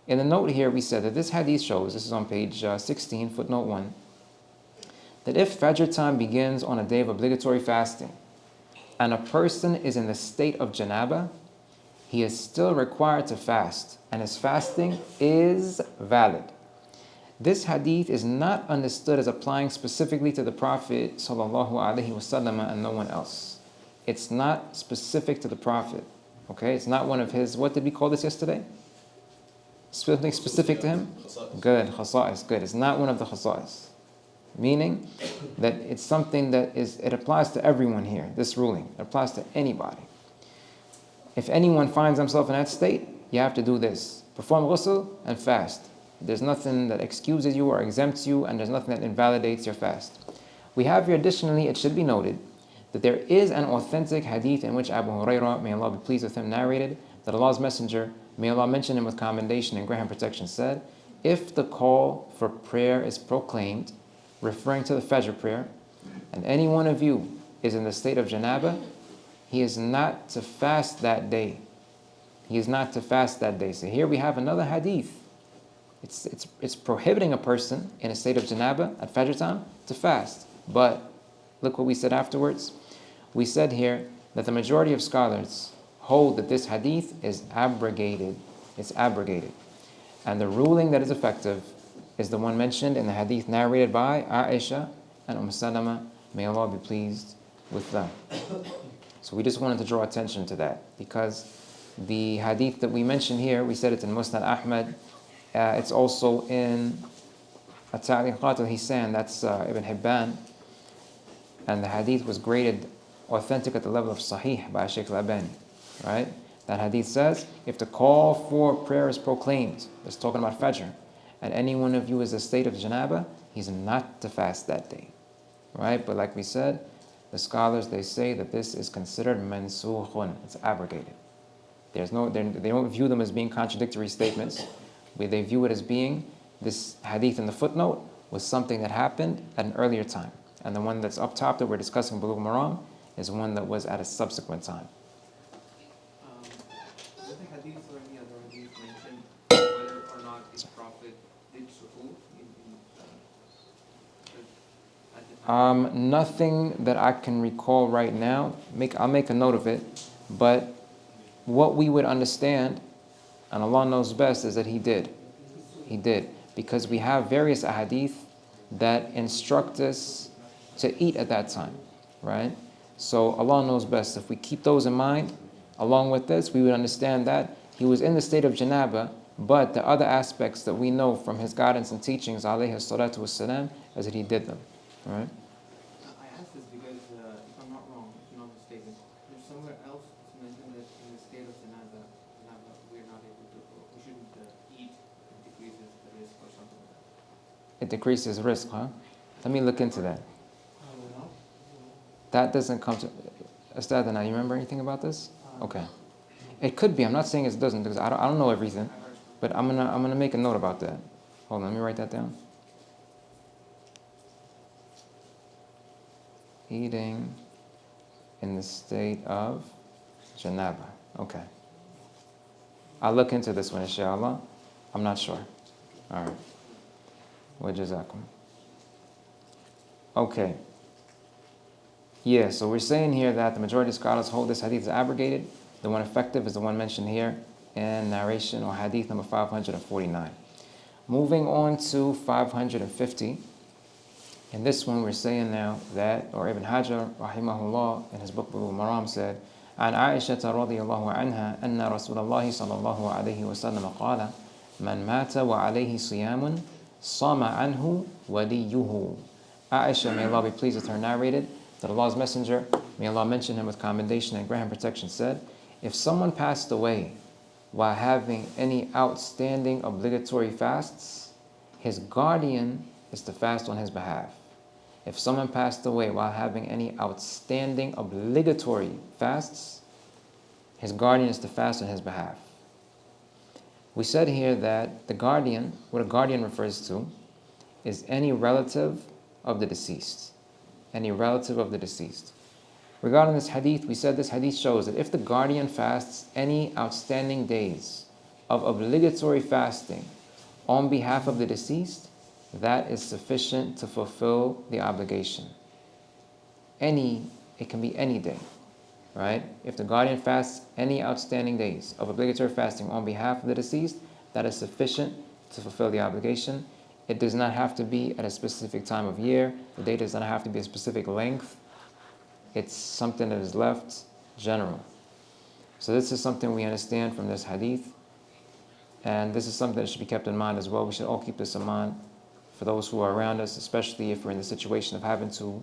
In the note here, we said that this hadith shows, this is on page 16, footnote 1, that if Fajr time begins on a day of obligatory fasting and a person is in the state of janaba, he is still required to fast and his fasting is valid. This hadith is not understood as applying specifically to the Prophet ﷺ and no one else. It's not specific to the Prophet. Okay, it's not one of his, what did we call this yesterday? Something specific to him? Good, khasa'is, good. It's not one of the khasa'is. Meaning that it's something that it applies to everyone here, this ruling. It applies to anybody. If anyone finds himself in that state, you have to do this. Perform ghusl and fast. There's nothing that excuses you or exempts you, and there's nothing that invalidates your fast. We have here additionally, it should be noted, that there is an authentic hadith in which Abu Hurairah, may Allah be pleased with him, narrated that Allah's Messenger, may Allah mention him with commendation and grant him protection, said, if the call for prayer is proclaimed, referring to the Fajr prayer, and any one of you is in the state of janaba, he is not to fast that day. He is not to fast that day. So here we have another hadith. It's prohibiting a person in a state of janaba at Fajr time to fast. But look what we said afterwards. We said here that the majority of scholars hold that this hadith is abrogated. It's abrogated. And the ruling that is effective is the one mentioned in the hadith narrated by Aisha and Salama. May Allah be pleased with them. So we just wanted to draw attention to that because the hadith that we mentioned here, we said it's in Musnad Ahmad. It's also in At-Ta'liqat al-Hisan, that's Ibn Hibban. And the hadith was graded authentic at the level of Sahih by Shaykh al-Albani. Right? That hadith says, if the call for prayer is proclaimed, it's talking about Fajr, and any one of you is a state of janaba, he's not to fast that day. Right? But like we said, the scholars, they say that this is considered mansukhun. It's abrogated. They don't view them as being contradictory statements. They view it as being, this hadith in the footnote was something that happened at an earlier time. And the one that's up top that we're discussing, Bulughul Maram, is one that was at a subsequent time. Does the hadith or any other hadith mention whether or not the Prophet did suhoor at the time? Nothing that I can recall right now. I'll make a note of it. But what we would understand, and Allah knows best, is that he did. He did. Because we have various ahadith that instruct us to eat at that time. Right? So Allah knows best. If we keep those in mind, along with this, we would understand that he was in the state of janaba, but the other aspects that we know from his guidance and teachings, alayhi salatu wassalam, is that he did them. Right? I ask this because, if I'm not wrong, if I'm not mistaken, there's somewhere else it's mentioned that in the state of janaba, we're not able to, we shouldn't eat. It decreases the risk or something like that. It decreases risk, huh? Let me look into that. That doesn't come to... Ustadana, you remember anything about this? Okay. It could be. I'm not saying it doesn't, because I don't know everything. But I'm gonna make a note about that. Hold on, let me write that down. Eating in the state of janaba. Okay. I'll look into this one, inshallah. I'm not sure. All right. Wa jazakum. Okay. Yeah, so we're saying here that the majority of scholars hold this hadith is abrogated. The one effective is the one mentioned here in narration or hadith number 549. Moving on to 550. In this one we're saying now that, or Ibn Hajar rahimahullah in his book Al-Maram said, عن عائشة رضي الله عنها أن رسول الله صلى الله عليه وسلم قال من مات وعليه صيام صام عنه وليه. Aisha, may Allah be pleased with her, narrated that Allah's Messenger, may Allah mention him with commendation and grant him protection, said, if someone passed away while having any outstanding obligatory fasts, his guardian is to fast on his behalf. If someone passed away while having any outstanding obligatory fasts, his guardian is to fast on his behalf. We said here that the guardian, what a guardian refers to, is any relative of the deceased. Any relative of the deceased. Regarding this hadith, we said this hadith shows that if the guardian fasts any outstanding days of obligatory fasting on behalf of the deceased, that is sufficient to fulfill the obligation. It can be any day, right? If the guardian fasts any outstanding days of obligatory fasting on behalf of the deceased, that is sufficient to fulfill the obligation. It does not have to be at a specific time of year. The day does not have to be a specific length. It's something that is left general. So this is something we understand from this hadith. And this is something that should be kept in mind as well. We should all keep this in mind for those who are around us, especially if we're in the situation of having to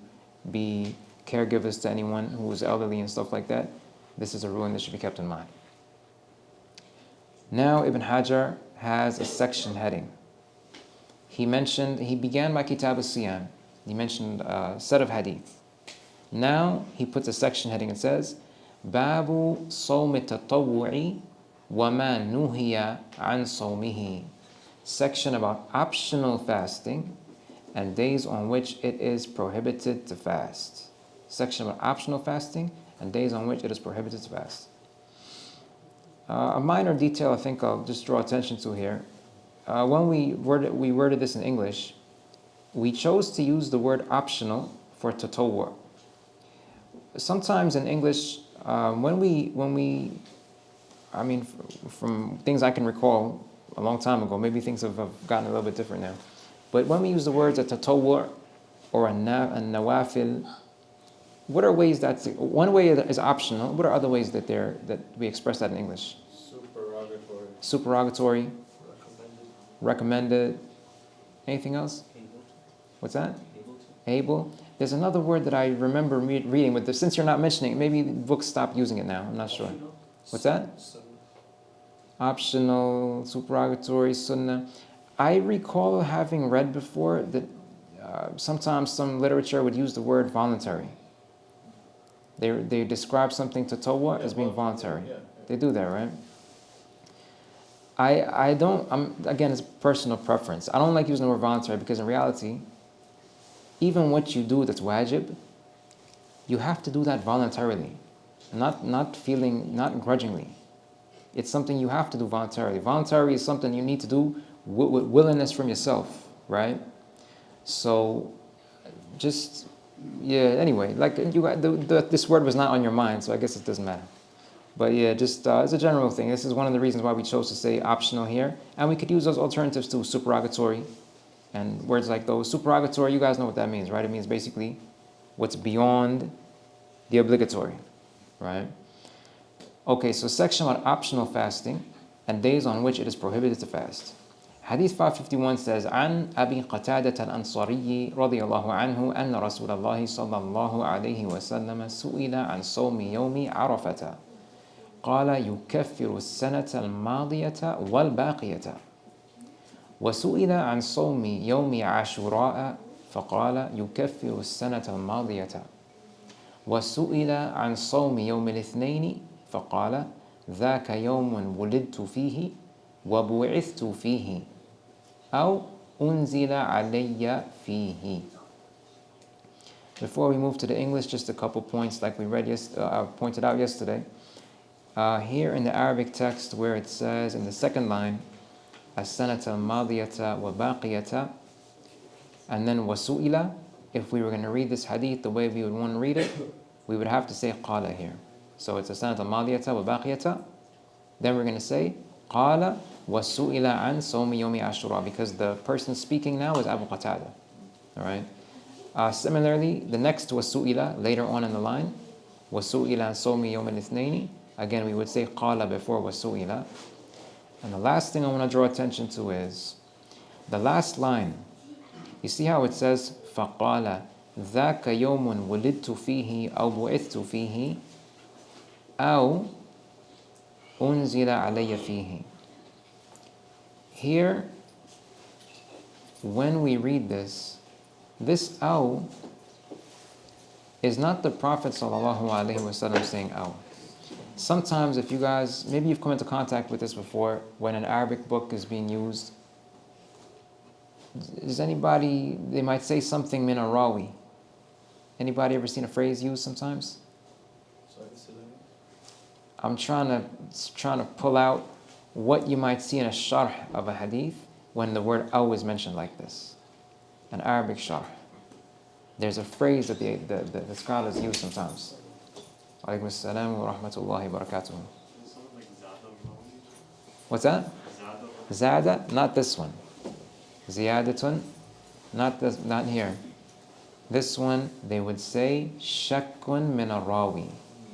be caregivers to anyone who is elderly and stuff like that. This is a ruling that should be kept in mind. Now Ibn Hajar has a section heading. He began by Kitab al-Siyam. He mentioned a set of hadith. Now he puts a section heading and says, Babu sawmi tatawwu'i wa ma nuhiya an sawmihi. Section about optional fasting and days on which it is prohibited to fast. Section about optional fasting and days on which it is prohibited to fast. A minor detail I think I'll just draw attention to here. When we worded this in English, we chose to use the word optional for tatawwu'. Sometimes in English, from things I can recall a long time ago, maybe things have gotten a little bit different now. But when we use the words a tatawwu' or a nawafil, what are ways one way is optional? What are other ways that we express that in English? Supererogatory. Recommended. Anything else? What's that? Able. There's another word that I remember reading, but since you're not mentioning it, maybe books stop using it now. I'm not sure. What's that? Optional, supererogatory, sunnah. I recall having read before that sometimes some literature would use the word voluntary. They describe something tatawwu' as being voluntary. They do that, right? Again, it's personal preference. I don't like using the word voluntary because in reality, even what you do that's wajib, you have to do that voluntarily, not grudgingly. It's something you have to do voluntarily. Voluntary is something you need to do with willingness from yourself, right? So, anyway, like this word was not on your mind, so I guess it doesn't matter. But yeah, it's a general thing. This is one of the reasons why we chose to say optional here. And we could use those alternatives to supererogatory and words like those. Supererogatory, you guys know what that means, right? It means basically what's beyond the obligatory, right? Okay, so section about optional fasting and days on which it is prohibited to fast. Hadith 551 says, عن أبي قتادة الأنصاري رضي الله عنه أن رسول الله صلى الله عليه وسلم سئل عن صوم يوم عرفة قال يكفر السنة الماضية والباقية وسئل عن صوم يوم عاشوراء فقال يكفر السنة الماضية وسئل عن صوم يوم الاثنين فقال ذاك يوم ولدت فيه وبعثت فيه أو أنزل علي فيه. Before we move to the English, just a couple points like we pointed out yesterday. Here in the Arabic text where it says in the second line السنة الماضية وباقية and then وسئل, if we were going to read this hadith the way we would want to read it, we would have to say قال here. So it's السنة الماضية وباقية. Then we're going to say قال وسئل عن صوم يوم عاشوراء because the person speaking now is Abu Qatada. All right. Similarly, the next وسئل later on in the line وسئل عن صوم يوم الاثنين. Again, we would say قال before وسئل. And the last thing I want to draw attention to is the last line. You see how it says فقال ذاك يوم ولدت فيه أو بعثت فيه أو أنزل علي فيه. Here, when we read this أو is not the Prophet ﷺ saying أو. Sometimes if you guys, maybe you've come into contact with this before, when an Arabic book is being used, they might say something min al-rawi. Anybody ever seen a phrase used sometimes? I'm trying to pull out what you might see in a sharh of a hadith when the word aw is mentioned like this. an Arabic sharh. There's a phrase that the scholars use sometimes. Alaykum as-salam wa rahmatullahi wa barakatuh. What's that? Zada, not this one. Ziyadatun, not here. This one, they would say, shakkun min al-rawi.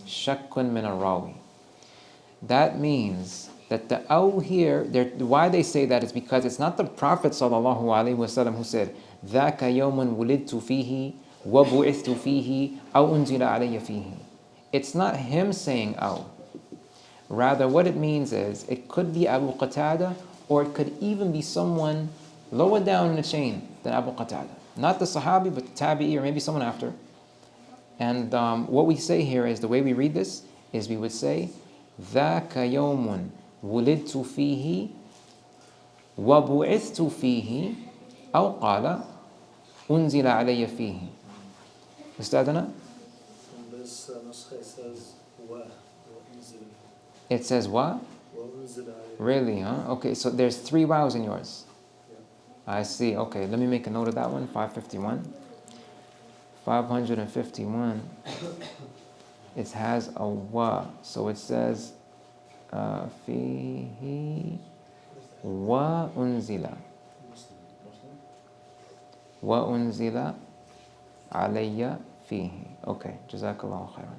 Shakkun min al-rawi. That means that the aw here, why they say that is because it's not the Prophet ﷺ who said, ذَاكَ يَوْمٌ وُلِدْتُ فِيهِ وَبُعِثْتُ فِيهِ أَوْ أُنزِلَ عَلَيَّ فِيهِ. It's not him saying aw. Rather, what it means is, it could be Abu Qatada, or it could even be someone lower down in the chain than Abu Qatada. Not the Sahabi, but the Tabi'i, or maybe someone after. And what we say here is, the way we read this, is we would say, ذَاكَ يَوْمٌ وُلِدْتُ فِيهِ وَبُعِثْتُ فِيهِ أَوْ قَالَ أُنزِلَ عَلَيَّ فِيهِ. Ustadana? And this nuskha says wa unzil. It says what? Wa unzil alayhi. Really, huh? Okay, so there's 3 waws in yours. Yeah. I see. Okay, let me make a note of that one. 551. 551. It has a wa. So it says fihi wa unzila. Wa unzila alayya fihi. Okay, jazakallahu khairan.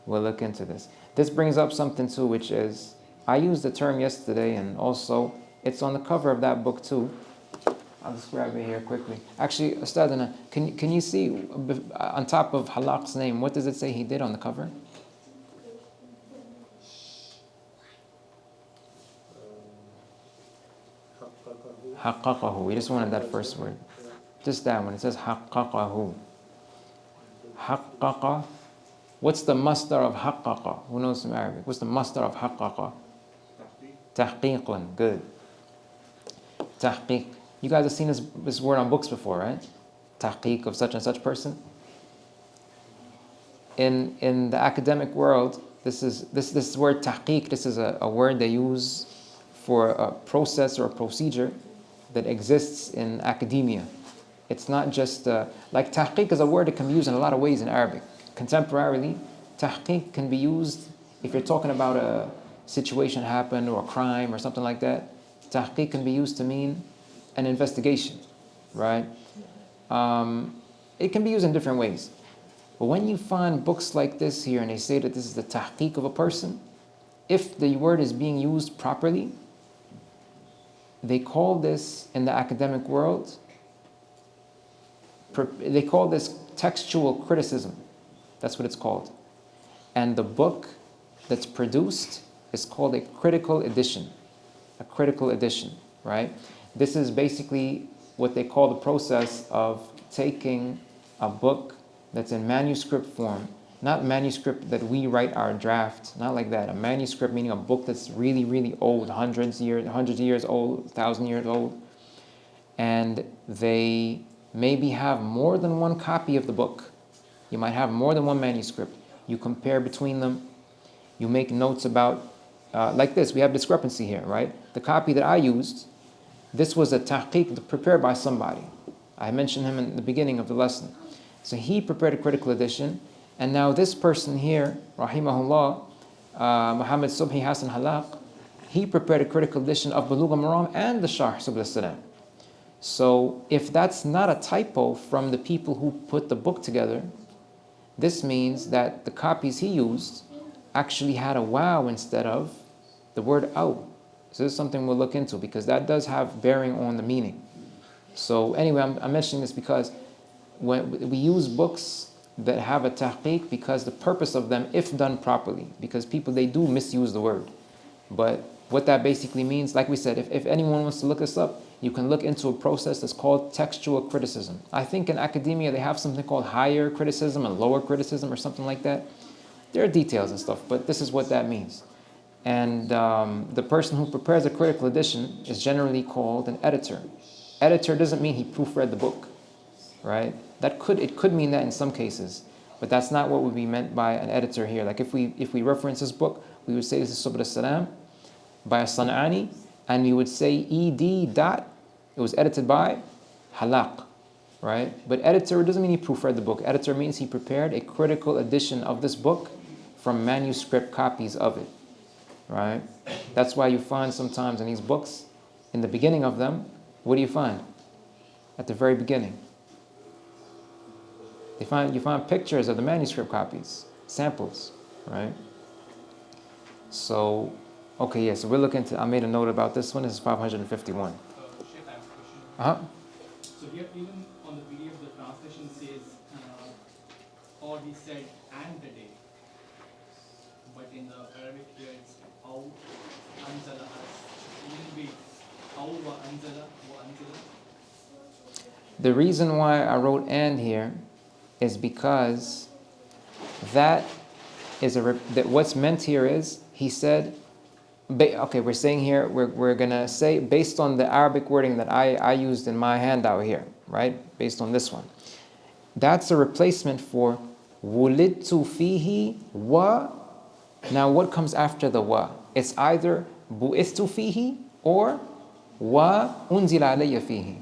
We'll look into this. This brings up something too, which is, I used the term yesterday, and also it's on the cover of that book too. I'll just grab it here quickly. Actually, Ustadana, can you see on top of Halaq's name, what does it say he did on the cover? Haqqaqahu. We just wanted that first word. Just that one. It says haqqaqahu. Haqqaqa. What's the masdar of haqqaqa? Who knows some Arabic? What's the masdar of haqqaqa? Tahqiqun. Good. Tahqiq. You guys have seen this word on books before, right? Tahqiq of such and such person. In the academic world, this word tahqiq, this is a word they use for a process or a procedure that exists in academia. It's not just, like tahqiq is a word that can be used in a lot of ways in Arabic. Contemporarily, tahqiq can be used if you're talking about a situation happened or a crime or something like that. Tahqiq can be used to mean an investigation, right? It can be used in different ways. But when you find books like this here and they say that this is the tahqiq of a person, if the word is being used properly, they call this in the academic world, they call this textual criticism. That's what it's called. And the book that's produced is called a critical edition. A critical edition, right? This is basically what they call the process of taking a book that's in manuscript form, not manuscript that we write our draft, not like that. A manuscript meaning a book that's really, really old, 100 years old, 1,000 years old. And they maybe have more than one copy of the book. You might have more than one manuscript. You compare between them. You make notes about, like this, we have discrepancy here, right? The copy that I used, this was a tahqiq prepared by somebody. I mentioned him in the beginning of the lesson. So he prepared a critical edition, and now this person here, rahimahullah, Muhammad Subhi Hassan Halaq, he prepared a critical edition of Bulughul Maram and the Sharh Subul Salam. So if that's not a typo from the people who put the book together, this means that the copies he used actually had a wow instead of the word aw. So this is something we'll look into, because that does have bearing on the meaning. So anyway, I'm mentioning this because when we use books that have a tahqiq, because the purpose of them, if done properly, because people, they do misuse the word. But what that basically means, like we said, if anyone wants to look this up, you can look into a process that's called textual criticism. I think in academia they have something called higher criticism and lower criticism or something like that. There are details and stuff, but this is what that means. And the person who prepares a critical edition is generally called an editor. Editor doesn't mean he proofread the book, right? It could mean that in some cases, but that's not what would be meant by an editor here. Like if we reference this book, we would say this is Subul Salam by San'ani, and we would say it was edited by Halaq. right? But editor doesn't mean he proofread the book. Editor means he prepared a critical edition of this book from manuscript copies of it, right? That's why you find sometimes in these books, in the beginning of them, what do you find? At the very beginning, you find pictures of the manuscript copies, samples, right? So, okay, yeah, so we're looking to, I made a note about this one. This is 551. Sheikh, I have a question. Uh-huh. So here, even on the PDF, the translation says, or he said, and the day. But in the Arabic here, it's aw anzala as. Shouldn't be aw wa anzala wa anzala. The reason why I wrote and here is because that is that what's meant here is, he said, okay, we're saying here, we're going to say, based on the Arabic wording that I used in my handout here, right? Based on this one. That's a replacement for wulidtu fihi wa. Now what comes after the wa? It's either bu'ithtu fihi or wa unzila alayya fihi.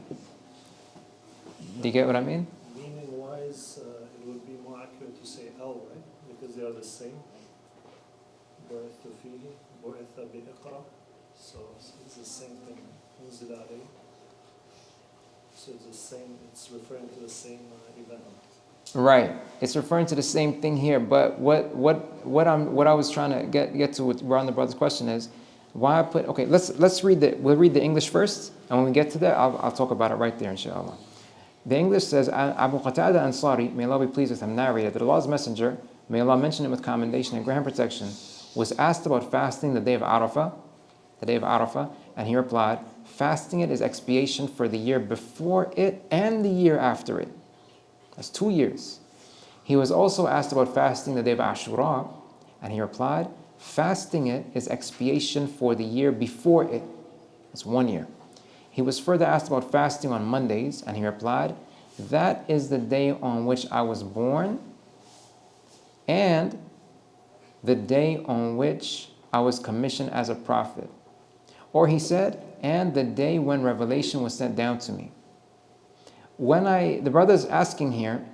Do you get what I mean? Meaning wise, it would be more accurate to say al, right? Because they are the same. بعثت فيه بعث بإقرأ. So it's the same thing. أنزل عليه. So it's the same, it's referring to the same event. Right. It's referring to the same thing here, but what I was trying to get to with Ron the brother's question is why I put, okay, let's read we'll read the English first, and when we get to that, I'll talk about it right there, inshallah. The English says, Abu Qatada Ansari, may Allah be pleased with him, narrated that Allah's Messenger, may Allah mention him with commendation and grant protection, was asked about fasting the day of Arafah, and he replied, fasting it is expiation for the year before it and the year after it. That's 2 years. He was also asked about fasting the day of Ashura, and he replied, fasting it is expiation for the year before it. That's 1 year. He was further asked about fasting on Mondays, and he replied, that is the day on which I was born, and the day on which I was commissioned as a prophet. Or he said, and the day when revelation was sent down to me. The brother's asking here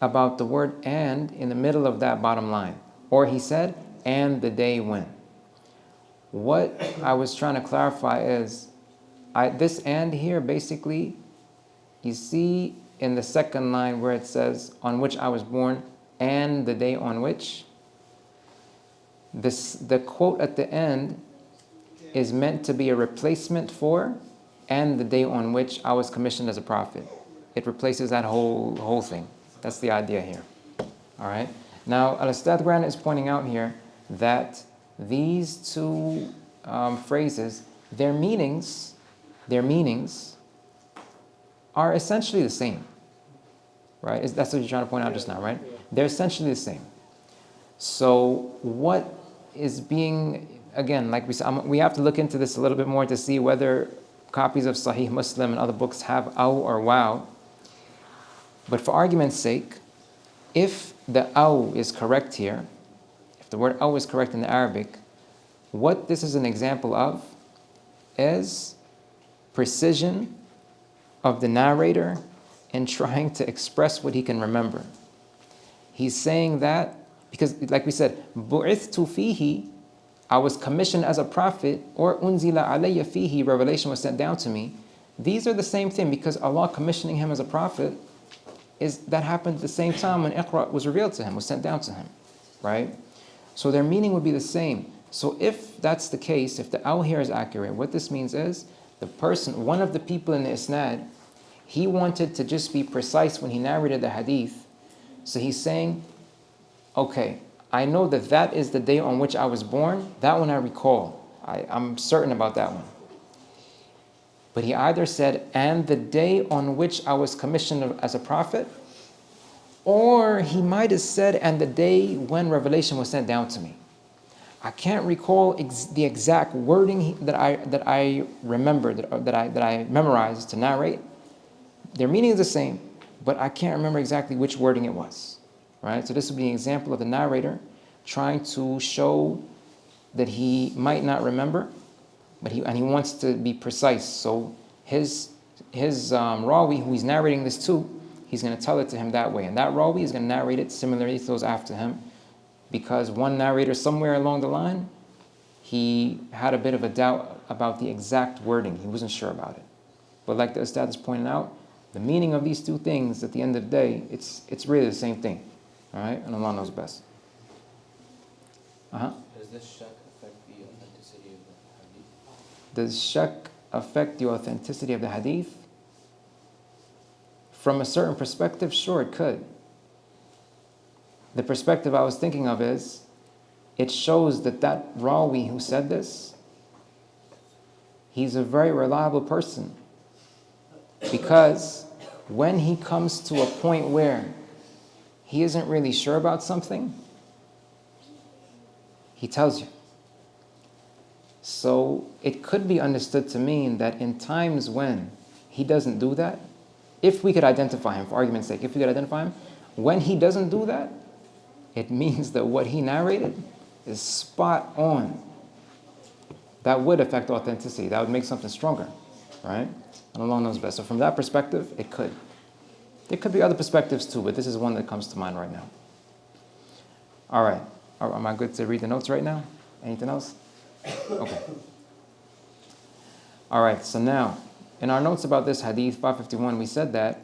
about the word and in the middle of that bottom line. Or he said, and the day when. What I was trying to clarify is, this and here basically, you see in the second line where it says, on which I was born, and the day on which. The quote at the end is meant to be a replacement for, and the day on which I was commissioned as a prophet. It replaces that whole thing. That's the idea here. All right. Now, Al-Ustad Gran is pointing out here that these two phrases, their meanings are essentially the same. Right? That's what you're trying to point out just now, right? They're essentially the same. So what is being, again, like we said, we have to look into this a little bit more to see whether copies of Sahih Muslim and other books have aw or wow. But for argument's sake, if the aw is correct here, if the word aw is correct in the Arabic, what this is an example of is precision of the narrator in trying to express what he can remember. He's saying that because, like we said, bu'ithtu fihi, I was commissioned as a prophet, or unzila alayya fihi, revelation was sent down to me. These are the same thing, because Allah commissioning him as a prophet, that happened at the same time when Iqra was revealed to him, was sent down to him, right? So their meaning would be the same. So if that's the case, if the aw here is accurate, what this means is, the person, one of the people in the isnad, he wanted to just be precise when he narrated the hadith. So he's saying, okay, I know that is the day on which I was born. That one I recall. I'm certain about that one. But he either said, and the day on which I was commissioned as a prophet, or he might have said, and the day when revelation was sent down to me. I can't recall the exact wording that I remember, that I memorized to narrate. Their meaning is the same, but I can't remember exactly which wording it was. Right? So this would be an example of the narrator trying to show that he might not remember, but he wants to be precise. So his his Rawi, who he's narrating this to, he's going to tell it to him that way. And that Rawi is going to narrate it similarly to those after him, because one narrator somewhere along the line, he had a bit of a doubt about the exact wording. He wasn't sure about it. But like the Ustad is pointing out, the meaning of these two things, at the end of the day, it's really the same thing. All right? And Allah knows best. Does this shak affect the authenticity of the hadith? Does shak affect the authenticity of the hadith? From a certain perspective, sure, it could. The perspective I was thinking of is, it shows that that Rawi who said this, he's a very reliable person. Because when he comes to a point where he isn't really sure about something, he tells you. So it could be understood to mean that in times when he doesn't do that, if we could identify him, for argument's sake, if we could identify him, when he doesn't do that, it means that what he narrated is spot on. That would affect authenticity. That would make something stronger, right? And Allah knows best. So from that perspective, it could. There could be other perspectives too, but this is one that comes to mind right now. All right. Am I good to read the notes right now? Anything else? Okay. All right. So now, in our notes about this hadith 551, we said that,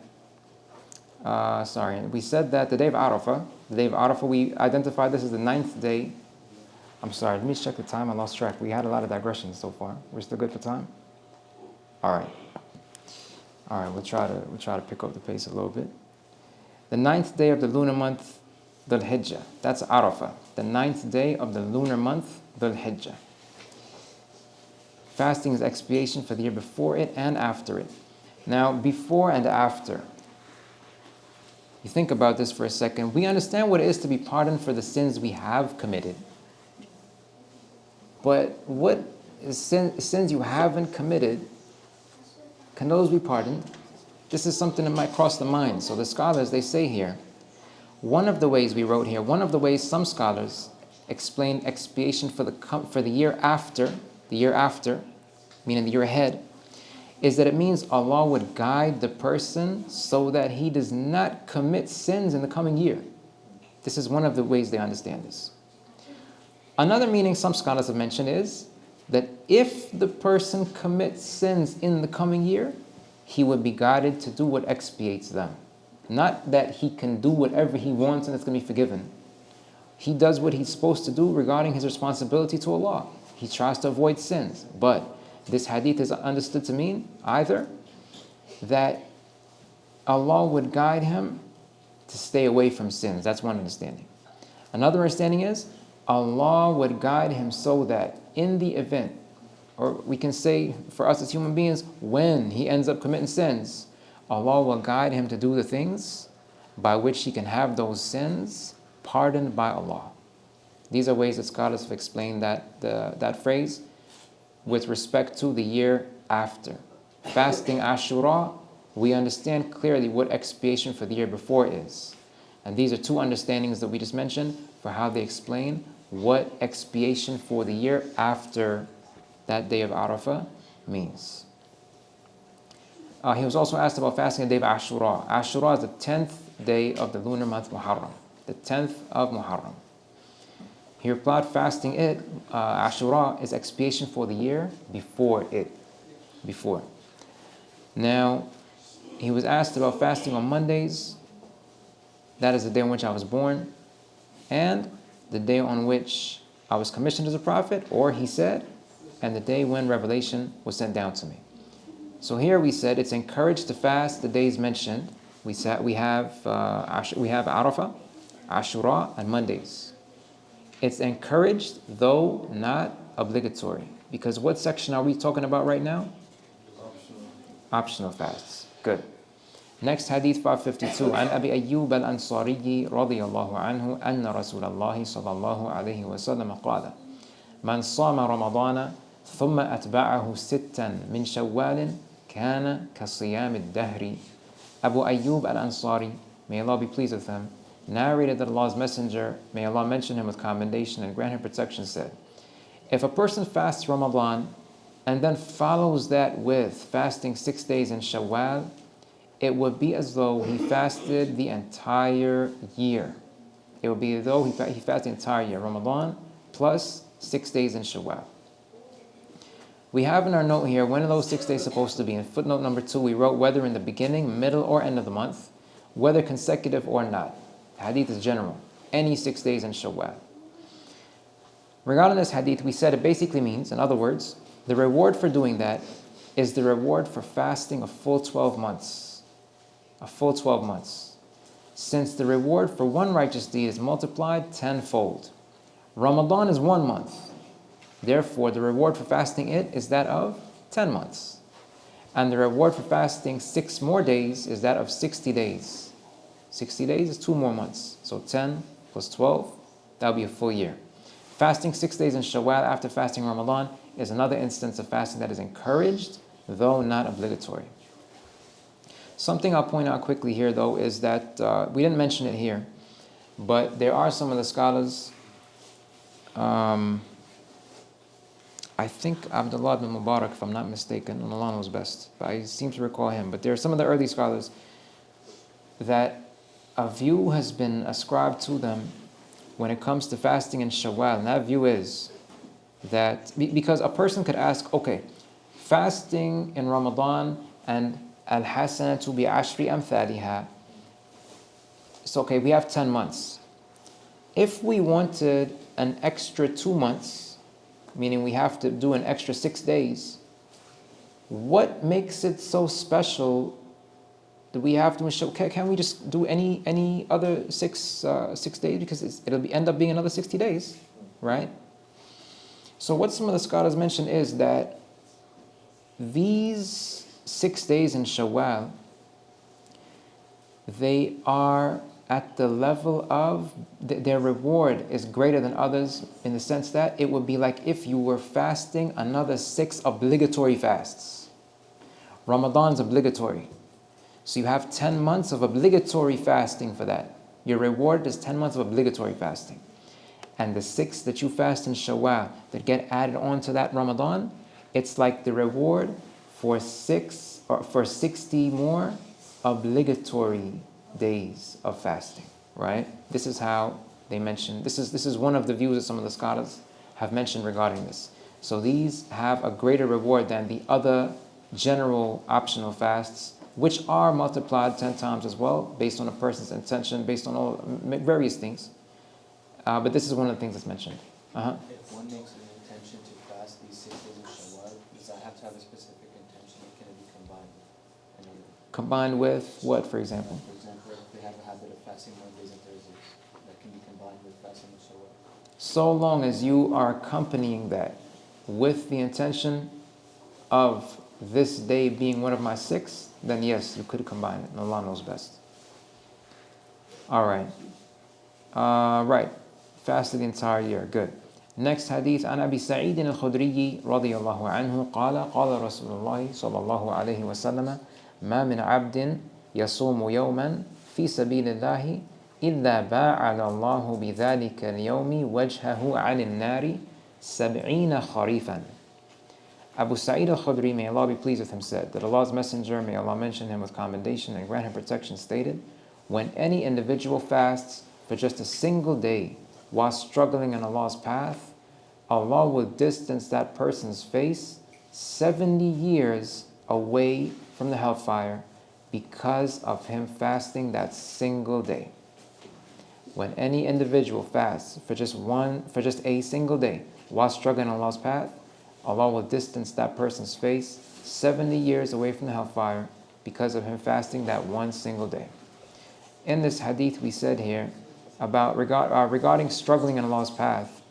we said that the day of Arafah, we identified this as the 9th day. I'm sorry, let me check the time. I lost track. We had a lot of digressions so far. We're still good for time? All right. All right, we'll try to pick up the pace a little bit. The 9th day of the lunar month, Dhul Hijjah. That's Arafah. The 9th day of the lunar month, Dhul Hijjah. Fasting is expiation for the year before it and after it. Now, before and after, you think about this for a second. We understand what it is to be pardoned for the sins we have committed. But what is sins you haven't committed, can those be pardoned? This is something that might cross the mind. So the scholars, they say here, one of the ways we wrote here, one of the ways some scholars explain expiation for the year after, meaning the year ahead, is that it means Allah would guide the person so that he does not commit sins in the coming year. This is one of the ways they understand this. Another meaning some scholars have mentioned is that if the person commits sins in the coming year, he would be guided to do what expiates them. Not that he can do whatever he wants and it's going to be forgiven. He does what he's supposed to do regarding his responsibility to Allah. He tries to avoid sins. But this hadith is understood to mean either that Allah would guide him to stay away from sins. That's one understanding. Another understanding is Allah would guide him so that in the event, or we can say for us as human beings, when he ends up committing sins, Allah will guide him to do the things by which he can have those sins pardoned by Allah. These are ways that scholars have explained that phrase with respect to the year after. Fasting Ashura, we understand clearly what expiation for the year before is. And these are two understandings that we just mentioned for how they explain what expiation for the year after that day of Arafah means. He was also asked about fasting the day of Ashura. Ashura is the 10th day of the lunar month Muharram. The 10th of Muharram. He replied, fasting Ashura is expiation for the year before it. Before. Now, he was asked about fasting on Mondays. That is the day on which I was born. And the day on which I was commissioned as a prophet, or he said, and the day when revelation was sent down to me. So here we said it's encouraged to fast the days mentioned. We have Arafah, Ashura, and Mondays. It's encouraged, though not obligatory. Because what section are we talking about right now? Optional fasts. Good. Next hadith 552. عن أبي أيوب الأنصاري رضي الله عنه أن رسول الله صلى الله عليه وسلم قال من صام رمضان ثم أتبعه ستا من شوال كان كصيام الدهر. Abu Ayyub al-Ansari, may Allah be pleased with him, narrated that Allah's Messenger, may Allah mention him with commendation and grant him protection, said, if a person fasts Ramadan and then follows that with fasting 6 days in Shawwal, it would be as though he fasted the entire year. It would be as though he fasted the entire year, Ramadan plus 6 days in Shawwal. We have in our note here, when are those 6 days supposed to be? In footnote number 2, we wrote whether in the beginning, middle, or end of the month, whether consecutive or not. Hadith is general. Any 6 days in Shawwal. Regarding this hadith, we said it basically means, in other words, the reward for doing that is the reward for fasting a full 12 months. A full 12 months. Since the reward for one righteous deed is multiplied tenfold. Ramadan is 1 month. Therefore, the reward for fasting it is that of 10 months. And the reward for fasting 6 more days is that of 60 days. 60 days is 2 more months. So 10 plus 12, that will be a full year. Fasting 6 days in Shawwal after fasting Ramadan is another instance of fasting that is encouraged, though not obligatory. Something I'll point out quickly here, though, is that we didn't mention it here, but there are some of the scholars, I think Abdullah ibn Mubarak, if I'm not mistaken, and Allah knows best, but I seem to recall him, but there are some of the early scholars that a view has been ascribed to them when it comes to fasting in Shawwal, and that view is that, because a person could ask, okay, fasting in Ramadan and al-hasanatu bi ashri amthaliha, so okay, we have 10 months. If we wanted an extra 2 months, meaning we have to do an extra 6 days, what makes it so special that we have to show? Can we just do any other 6 days, because it'll end up being another 60 days, right? So what some of the scholars mention is that these 6 days in Shawwal, they are at the level of, their reward is greater than others, in the sense that it would be like if you were fasting another 6 obligatory fasts. Ramadan's obligatory. So you have 10 months of obligatory fasting for that. Your reward is 10 months of obligatory fasting. And the 6 that you fast in Shawwal that get added on to that Ramadan, it's like the reward for 60 more obligatory days of fasting, right? This is how they mention, this is one of the views that some of the scholars have mentioned regarding this. So these have a greater reward than the other general optional fasts, which are multiplied 10 times as well, based on a person's intention, based on all various things. But this is one of the things that's mentioned. If one makes an intention to fast these 6 days of Shawwal, does that have to have a specific intention, or can it be combined with another? Combined with what, for example? For example, if they have a habit of fasting Mondays and Thursdays, that can be combined with fasting of Shawwal. So long as you are accompanying that with the intention of this day being one of my 6, then yes, you could combine it, and Allah knows best. All right. Right. Fasted the entire year. Good. Next hadith, عن أبي سعيد الخدري رضي الله عنه قال قال رسول الله صلى الله عليه وسلم ما من عبد يصوم يوما في سبيل الله إلا باعد الله بذلك اليوم وجهه عن النار 70 خريفا. Abu Sa'id al-Khudri, may Allah be pleased with him, said that Allah's Messenger, may Allah mention him with commendation and grant him protection, stated, when any individual fasts for just a single day while struggling in Allah's path, Allah will distance that person's face 70 years away from the hellfire because of him fasting that single day. When any individual fasts for just a single day while struggling in Allah's path, Allah will distance that person's face 70 years away from the hellfire because of him fasting that one single day. In this hadith we said here about regarding struggling in Allah's path,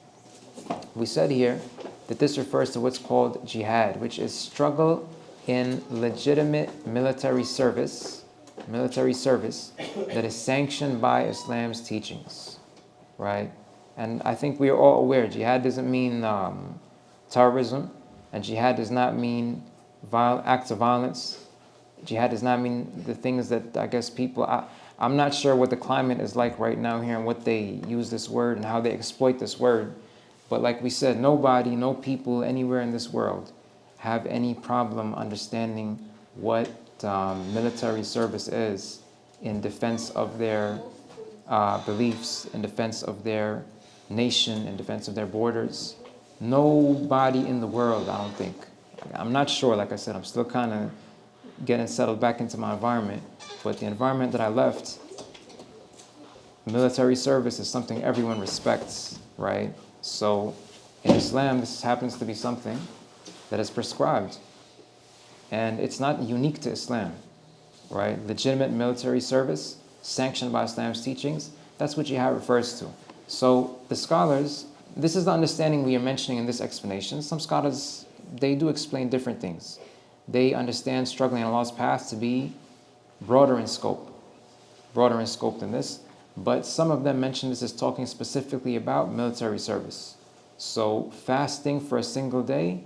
we said here that this refers to what's called jihad, which is struggle in legitimate military service that is sanctioned by Islam's teachings, right? And I think we are all aware jihad doesn't mean terrorism, and jihad does not mean acts of violence. Jihad does not mean the things that I guess people, I'm not sure what the climate is like right now here and what they use this word and how they exploit this word. But like we said, nobody, no people anywhere in this world have any problem understanding what military service is in defense of their beliefs, in defense of their nation, in defense of their borders. Nobody in the world, I don't think. I'm not sure, like I said, I'm still kind of getting settled back into my environment, but the environment that I left, military service is something everyone respects, right? So in Islam, this happens to be something that is prescribed. And it's not unique to Islam, right? Legitimate military service, sanctioned by Islam's teachings, that's what jihad refers to. So the scholars, this is the understanding we are mentioning in this explanation. Some scholars, they do explain different things. They understand struggling in Allah's path to be broader in scope than this. But some of them mention this as talking specifically about military service. So fasting for a single day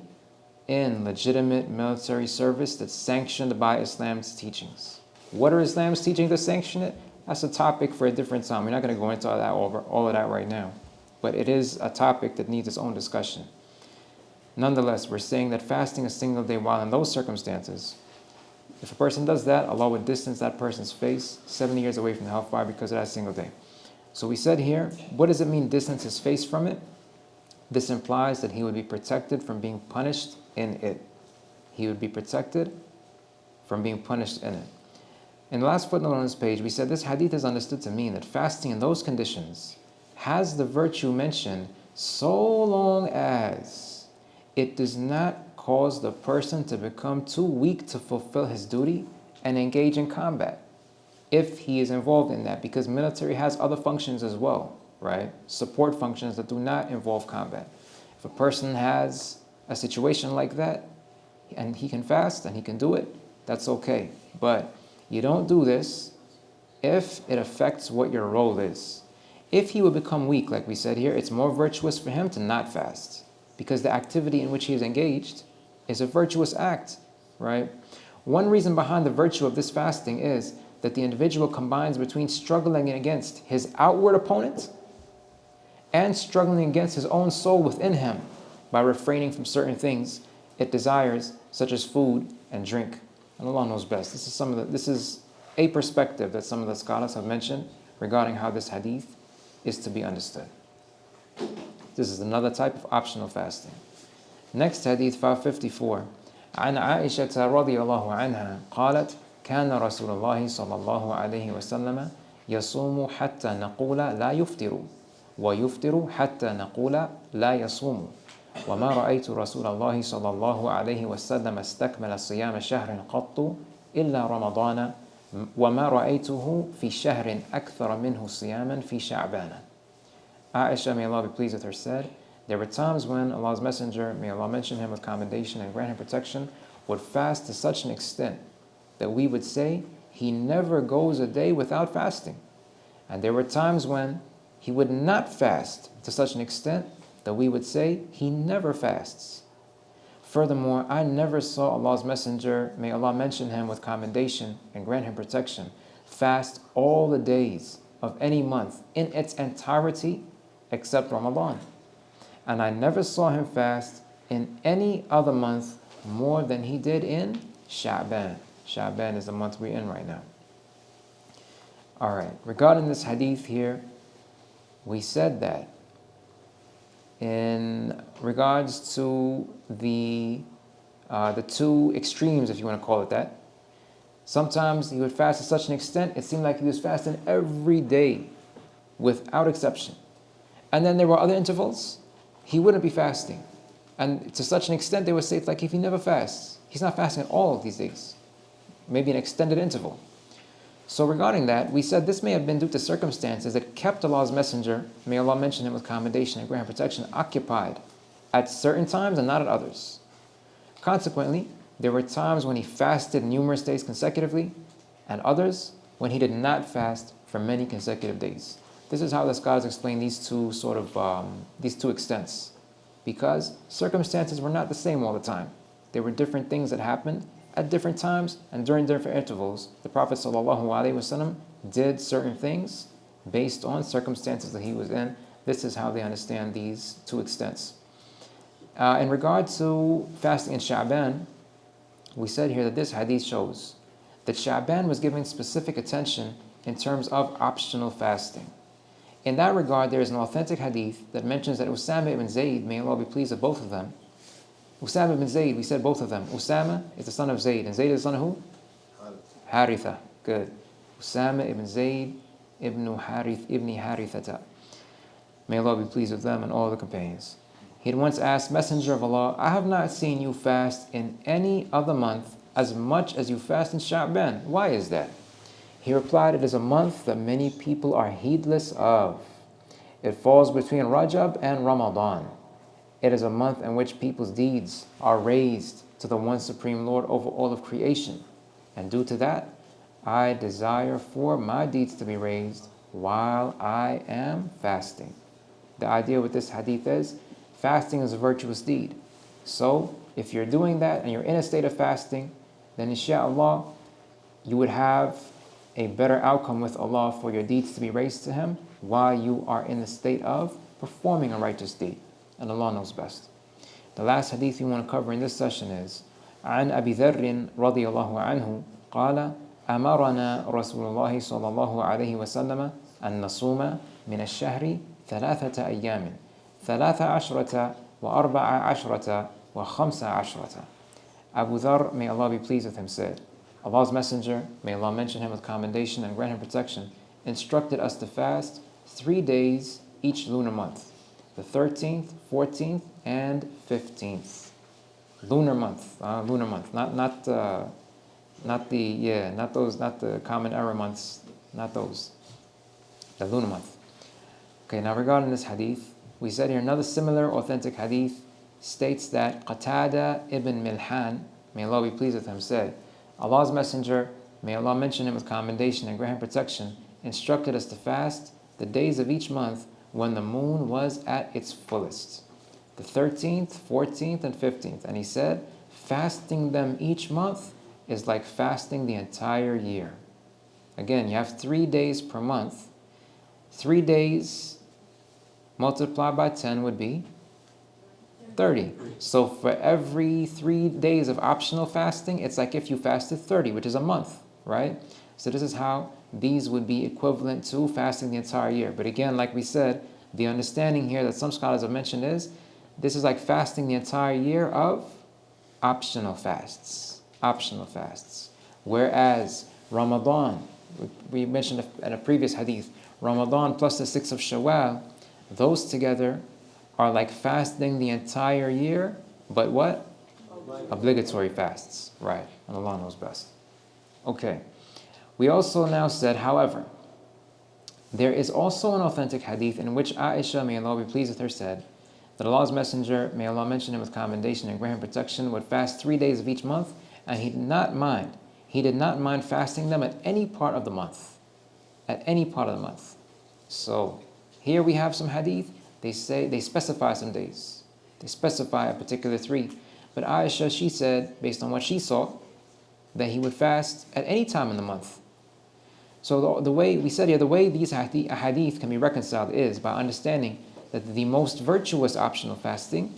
in legitimate military service that's sanctioned by Islam's teachings. What are Islam's teachings that sanction it? That's a topic for a different time. We're not going to go into all of that right now. But it is a topic that needs its own discussion. Nonetheless, we're saying that fasting a single day while in those circumstances, if a person does that, Allah would distance that person's face 70 years away from the hellfire because of that single day. So we said here, what does it mean distance his face from it? This implies that he would be protected from being punished in it. He would be protected from being punished in it. In the last footnote on this page, we said this hadith is understood to mean that fasting in those conditions has the virtue mentioned so long as it does not cause the person to become too weak to fulfill his duty and engage in combat, if he is involved in that, because military has other functions as well, right? Support functions that do not involve combat. If a person has a situation like that and he can fast and he can do it, that's okay. But you don't do this if it affects what your role is. If he would become weak, like we said here, it's more virtuous for him to not fast, because the activity in which he is engaged is a virtuous act, right? One reason behind the virtue of this fasting is that the individual combines between struggling against his outward opponent and struggling against his own soul within him by refraining from certain things it desires, such as food and drink. And Allah knows best. This is a perspective that some of the scholars have mentioned regarding how this hadith is to be understood. This is another type of optional fasting. Next hadith 554. عن عائشة رضي الله عنها قالت كان رسول الله صلى الله عليه وسلم يصوم حتى نقول لا يفطر ويفطر حتى نقول لا يصوم وما رأيت رسول الله صلى الله عليه وسلم استكمل صيام شهر قط إلا رمضان وما رأيته في شهر أكثر منه صياما في شعبان. Aisha, may Allah be pleased with her, said, there were times when Allah's Messenger, may Allah mention him with commendation and grant him protection, would fast to such an extent that we would say he never goes a day without fasting. And there were times when he would not fast to such an extent that we would say he never fasts. Furthermore, I never saw Allah's Messenger, may Allah mention him with commendation and grant him protection, fast all the days of any month in its entirety except Ramadan. And I never saw him fast in any other month more than he did in Sha'ban. Sha'ban is the month we're in right now. Alright, regarding this hadith here, we said that in regards to the two extremes, if you want to call it that, sometimes he would fast to such an extent, it seemed like he was fasting every day without exception. And then there were other intervals, he wouldn't be fasting. And to such an extent, they would say it's like if he never fasts, he's not fasting at all of these days. Maybe an extended interval. So regarding that, we said this may have been due to circumstances that kept Allah's Messenger, may Allah mention him with commendation and grant protection, occupied at certain times and not at others. Consequently, there were times when he fasted numerous days consecutively, and others when he did not fast for many consecutive days. This is how the scholars explain these two extents, because circumstances were not the same all the time. There were different things that happened at different times and during different intervals. The Prophet ﷺ did certain things based on circumstances that he was in. This is how they understand these two extents. In regard to fasting in Sha'ban, we said here that this hadith shows that Sha'ban was given specific attention in terms of optional fasting. In that regard, there is an authentic hadith that mentions that Usama ibn Zayd, may Allah be pleased with both of them. Usama ibn Zayd, we said both of them. Usama is the son of Zayd, and Zayd is the son of who? Haritha. Good. Usama ibn Zayd ibn Harithata. May Allah be pleased with them and all the companions. He had once asked, Messenger of Allah, I have not seen you fast in any other month as much as you fast in Sha'ban. Why is that? He replied, it is a month that many people are heedless of. It falls between Rajab and Ramadan. It is a month in which people's deeds are raised to the one Supreme Lord over all of creation. And due to that, I desire for my deeds to be raised while I am fasting. The idea with this hadith is, fasting is a virtuous deed. So, if you're doing that and you're in a state of fasting, then inshaAllah, you would have a better outcome with Allah for your deeds to be raised to Him while you are in the state of performing a righteous deed. And Allah knows best. The last hadith we want to cover in this session is عن أبي ذر رضي الله عنه قال أمرنا رسول الله صلى الله عليه وسلم أن نصوم من الشهر 3 أيام 13 و14 و15. Abu Dharr, may Allah be pleased with him, said, Allah's Messenger, may Allah mention him with commendation and grant him protection, instructed us to fast 3 days each lunar month, the 13th, 14th, and 15th. Lunar month, not the common era months, not those. The lunar month. Okay, now regarding this hadith, we said here another similar authentic hadith states that Qatada ibn Milhan, may Allah be pleased with him, said, Allah's Messenger, may Allah mention him with commendation and grant him protection, instructed us to fast the days of each month when the moon was at its fullest, the 13th, 14th, and 15th. And he said, fasting them each month is like fasting the entire year. Again, you have 3 days per month. 3 days multiplied by 10 would be 30. So for every 3 days of optional fasting, it's like if you fasted 30, which is a month, right? So this is how these would be equivalent to fasting the entire year. But again, like we said, the understanding here that some scholars have mentioned is, this is like fasting the entire year of optional fasts. Optional fasts. Whereas Ramadan, we mentioned in a previous hadith, Ramadan plus the 6th of Shawwal, those together are like fasting the entire year, but what? Obligatory fasts. Right, and Allah knows best. Okay, we also now said, however, there is also an authentic hadith in which Aisha, may Allah be pleased with her, said that Allah's Messenger, may Allah mention him with commendation and grant him protection, would fast 3 days of each month, and he did not mind. He did not mind fasting them at any part of the month. At any part of the month. So, here we have some hadith. They specify some days. They specify a particular 3. But Aisha, she said, based on what she saw, that he would fast at any time in the month. So the way we said here, the way these hadith can be reconciled is by understanding that the most virtuous optional fasting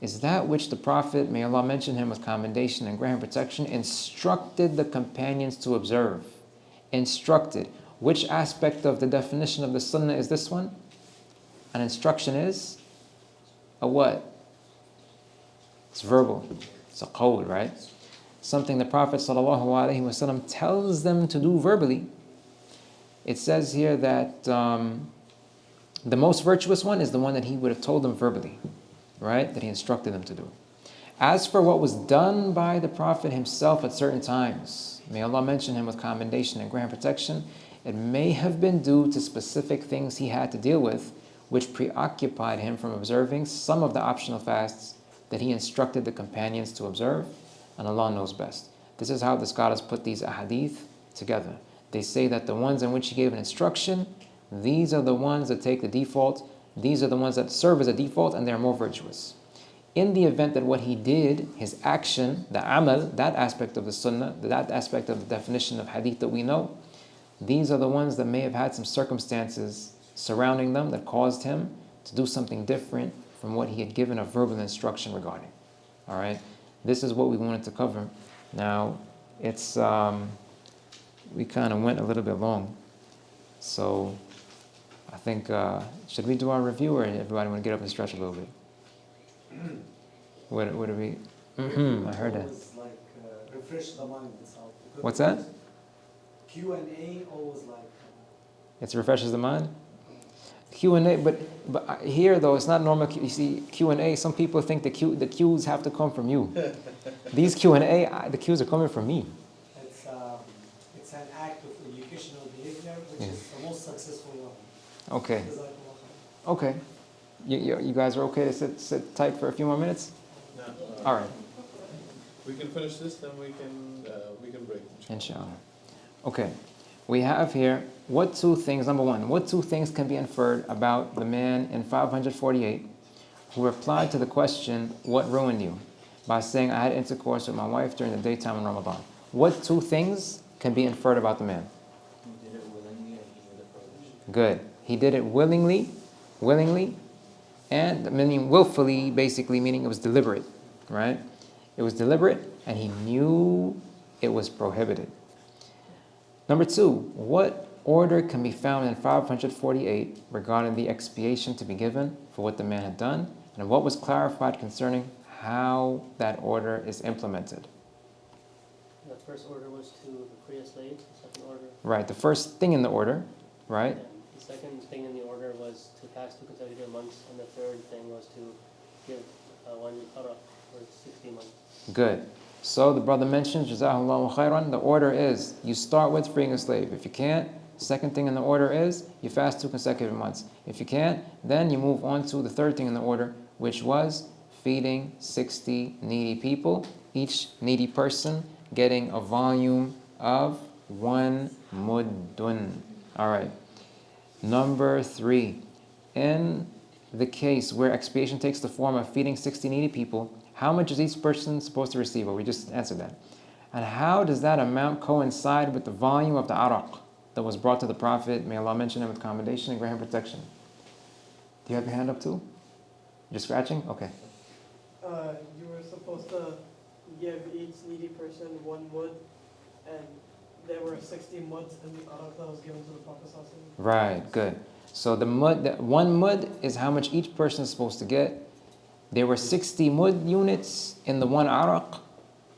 is that which the Prophet, may Allah mention him with commendation and grant him protection, instructed the companions to observe. Instructed. Which aspect of the definition of the sunnah is this one? An instruction is a what? It's verbal. It's a qawl, right? Something the Prophet ﷺ tells them to do verbally. It says here that the most virtuous one is the one that he would have told them verbally, right? That he instructed them to do. As for what was done by the Prophet himself at certain times, may Allah mention him with commendation and grant protection, it may have been due to specific things he had to deal with, which preoccupied him from observing some of the optional fasts that he instructed the companions to observe, and Allah knows best. This is how the scholars put these ahadith together. They say that the ones in which he gave an instruction, these are the ones that take the default, these are the ones that serve as a default, and they're more virtuous. In the event that what he did, his action, the amal, that aspect of the sunnah, that aspect of the definition of hadith that we know, these are the ones that may have had some circumstances surrounding them that caused him to do something different from what he had given a verbal instruction regarding. All right, this is what we wanted to cover. Now, it's we kind of went a little bit long, so I think should we do our review, or everybody want to get up and stretch a little bit? What do we? I heard that. Always like refresh the mind itself. What's that? Q&A always like. It refreshes the mind. Q&A, but here though it's not normal. You see, Q&A. Some people think the cues have to come from you. These Q&A, the cues are coming from me. It's an act of educational behavior, which is the most successful one. Okay. Okay. You guys are okay to sit tight for a few more minutes? No. All right. We can finish this, then we can break. Inshallah. Okay. We have here, what two things, number one, what two things can be inferred about the man in 548 who replied to the question, what ruined you? By saying, I had intercourse with my wife during the daytime in Ramadan. What two things can be inferred about the man? He did it willingly and he knew the prohibition. Good. He did it willingly, and meaning willfully, basically meaning it was deliberate, right? It was deliberate, and he knew it was prohibited. Number two, what order can be found in 548 regarding the expiation to be given for what the man had done, and what was clarified concerning how that order is implemented? The first order was to free a slave, the second order. Right, the first thing in the order, right? Yeah. The second thing in the order was to fast 2 consecutive months, and the third thing was to give one qara for 60 months. Good. So the brother mentions, Jazahullahu khairan, the order is you start with freeing a slave. If you can't, second thing in the order is you fast 2 consecutive months. If you can't, then you move on to the third thing in the order, which was feeding 60 needy people, each needy person getting a volume of 1 muddun. All right. Number 3, in the case where expiation takes the form of feeding 60 needy people, how much is each person supposed to receive? Well, we just answered that. And how does that amount coincide with the volume of the araq that was brought to the Prophet? May Allah mention him with commendation and grant him protection. Do you have your hand up too? You're scratching? Okay. You were supposed to give each needy person 1 mud, and there were 60 muds in the araq that was given to the Prophet. Right, good. So the mud, 1 mud is how much each person is supposed to get. There were 60 mud units in the 1 araq,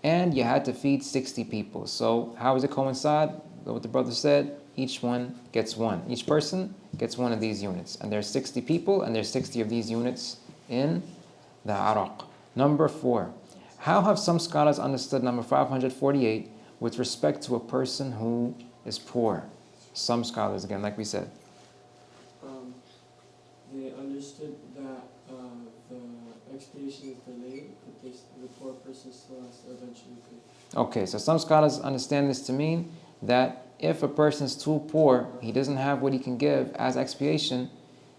and you had to feed 60 people. So how does it coincide? What the brother said, each one gets 1. Each person gets 1 of these units. And there's 60 people, and there's 60 of these units in the araq. Number 4, how have some scholars understood number 548 with respect to a person who is poor? Some scholars, again, like we said. They understood that the expiation is delayed, but the poor person still has to eventually pay. Okay, so some scholars understand this to mean that if a person is too poor, he doesn't have what he can give as expiation,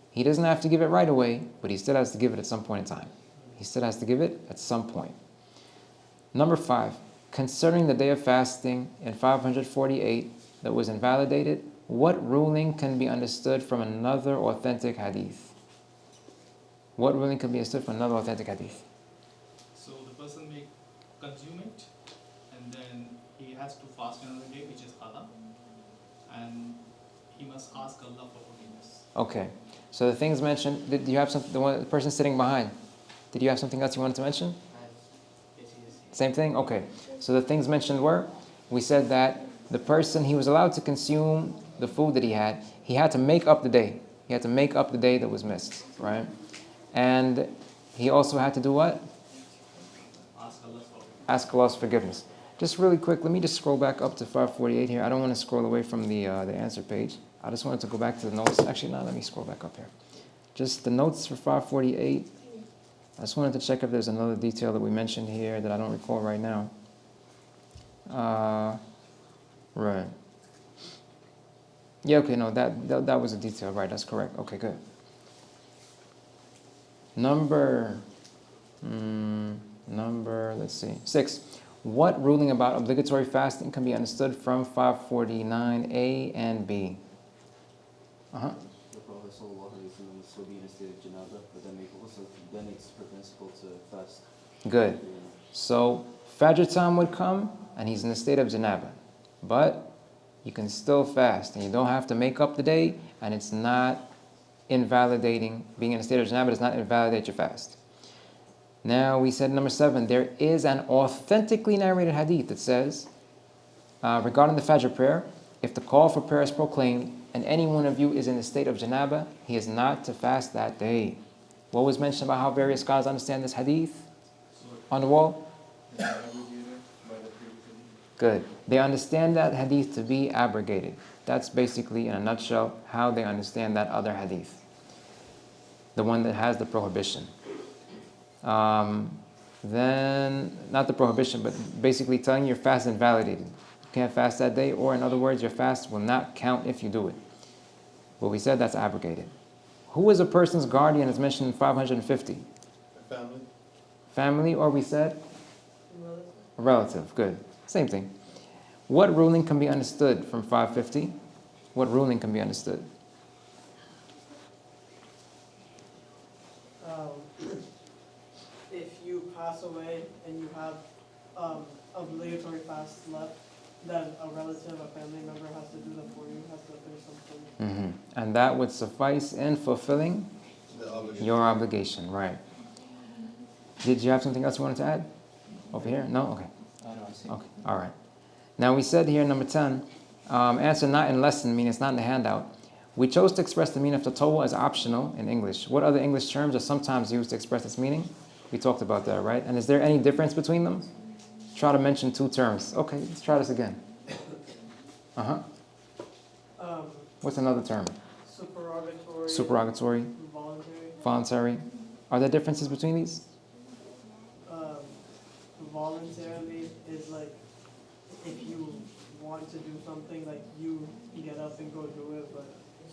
he doesn't have to give it right away, but he still has to give it at some point in time. He still has to give it at some point. Number 5, concerning the day of fasting in 548 that was invalidated, what ruling can be understood from another authentic hadith? What ruling can be understood from another authentic hadith? So the person may consume it, and then he has to fast another day, which is qada, and he must ask Allah for forgiveness. Okay, so the things mentioned, did you have something, the person sitting behind, did you have something else you wanted to mention? Same thing? Okay. So the things mentioned were, we said that the person, he was allowed to consume the food that he had to make up the day. He had to make up the day that was missed, right? And he also had to do what? Ask Allah's forgiveness. Just really quick, let me just scroll back up to 548 here. I don't want to scroll away from the answer page. I just wanted to go back to the notes. Actually, no, let me scroll back up here. Just the notes for 548. I just wanted to check if there's another detail that we mentioned here that I don't recall right now. Right. Yeah, okay, no, that was a detail, right, that's correct. Okay, good. Number, let's see, 6. What ruling about obligatory fasting can be understood from 549A and B? The Prophet ﷺ was so be in a state of janaba, but then they also then it's permissible to fast. Good. So Fajr time would come and he's in the state of janaba. But you can still fast and you don't have to make up the day, and it's not invalidating. Being in a state of janaba does not invalidate your fast. Now we said number 7, there is an authentically narrated hadith that says, regarding the Fajr prayer, if the call for prayer is proclaimed and any one of you is in the state of janaba, he is not to fast that day. What was mentioned about how various scholars understand this hadith on the wall? Good. They understand that hadith to be abrogated. That's basically, in a nutshell, how they understand that other hadith, the one that has the prohibition. Then, not the prohibition, but basically telling you your fast is invalidated. You can't fast that day, or in other words, your fast will not count if you do it. But we said that's abrogated. Who is a person's guardian is mentioned in 550? Family. Family, or we said? Relative, good. Same thing. What ruling can be understood from 550? What ruling can be understood? If you pass away and you have obligatory fasts left, then a relative, a family member has to do them for you, has to finish something. And that would suffice in fulfilling your obligation, right? Did you have something else you wanted to add? Over here? No? Okay. Okay, all right. Now we said here, number 10, answer not in lesson, meaning it's not in the handout. We chose to express the meaning of tatawwu as optional in English. What other English terms are sometimes used to express this meaning? We talked about that, right? And is there any difference between them? Try to mention 2 terms. Okay, let's try this again. What's another term? Supererogatory. Supererogatory. Voluntary. Are there differences between these? Voluntarily is like if you want to do something, like you get up and go do it, but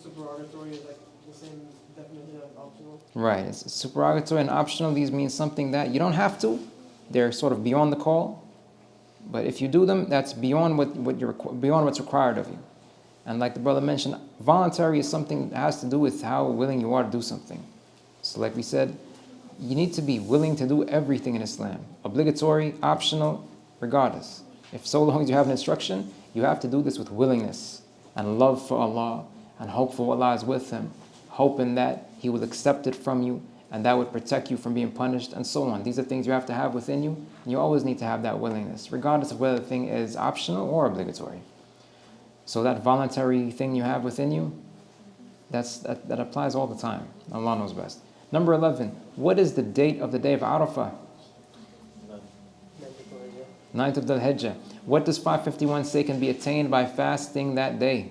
supererogatory is like the same definition as optional. Right, it's supererogatory and optional. These mean something that you don't have to. They're sort of beyond the call. But if you do them, that's beyond beyond what's required of you. And like the brother mentioned, voluntary is something that has to do with how willing you are to do something. So like we said, you need to be willing to do everything in Islam. Obligatory, optional, regardless. If so long as you have an instruction, you have to do this with willingness and love for Allah and hope for Allah is with Him, hoping that He will accept it from you and that would protect you from being punished and so on. These are things you have to have within you, and you always need to have that willingness, regardless of whether the thing is optional or obligatory. So that voluntary thing you have within you, that applies all the time. Allah knows best. Number 11, what is the date of the day of Arafah? 9th of Dhul Hijjah. What does 551 say can be attained by fasting that day?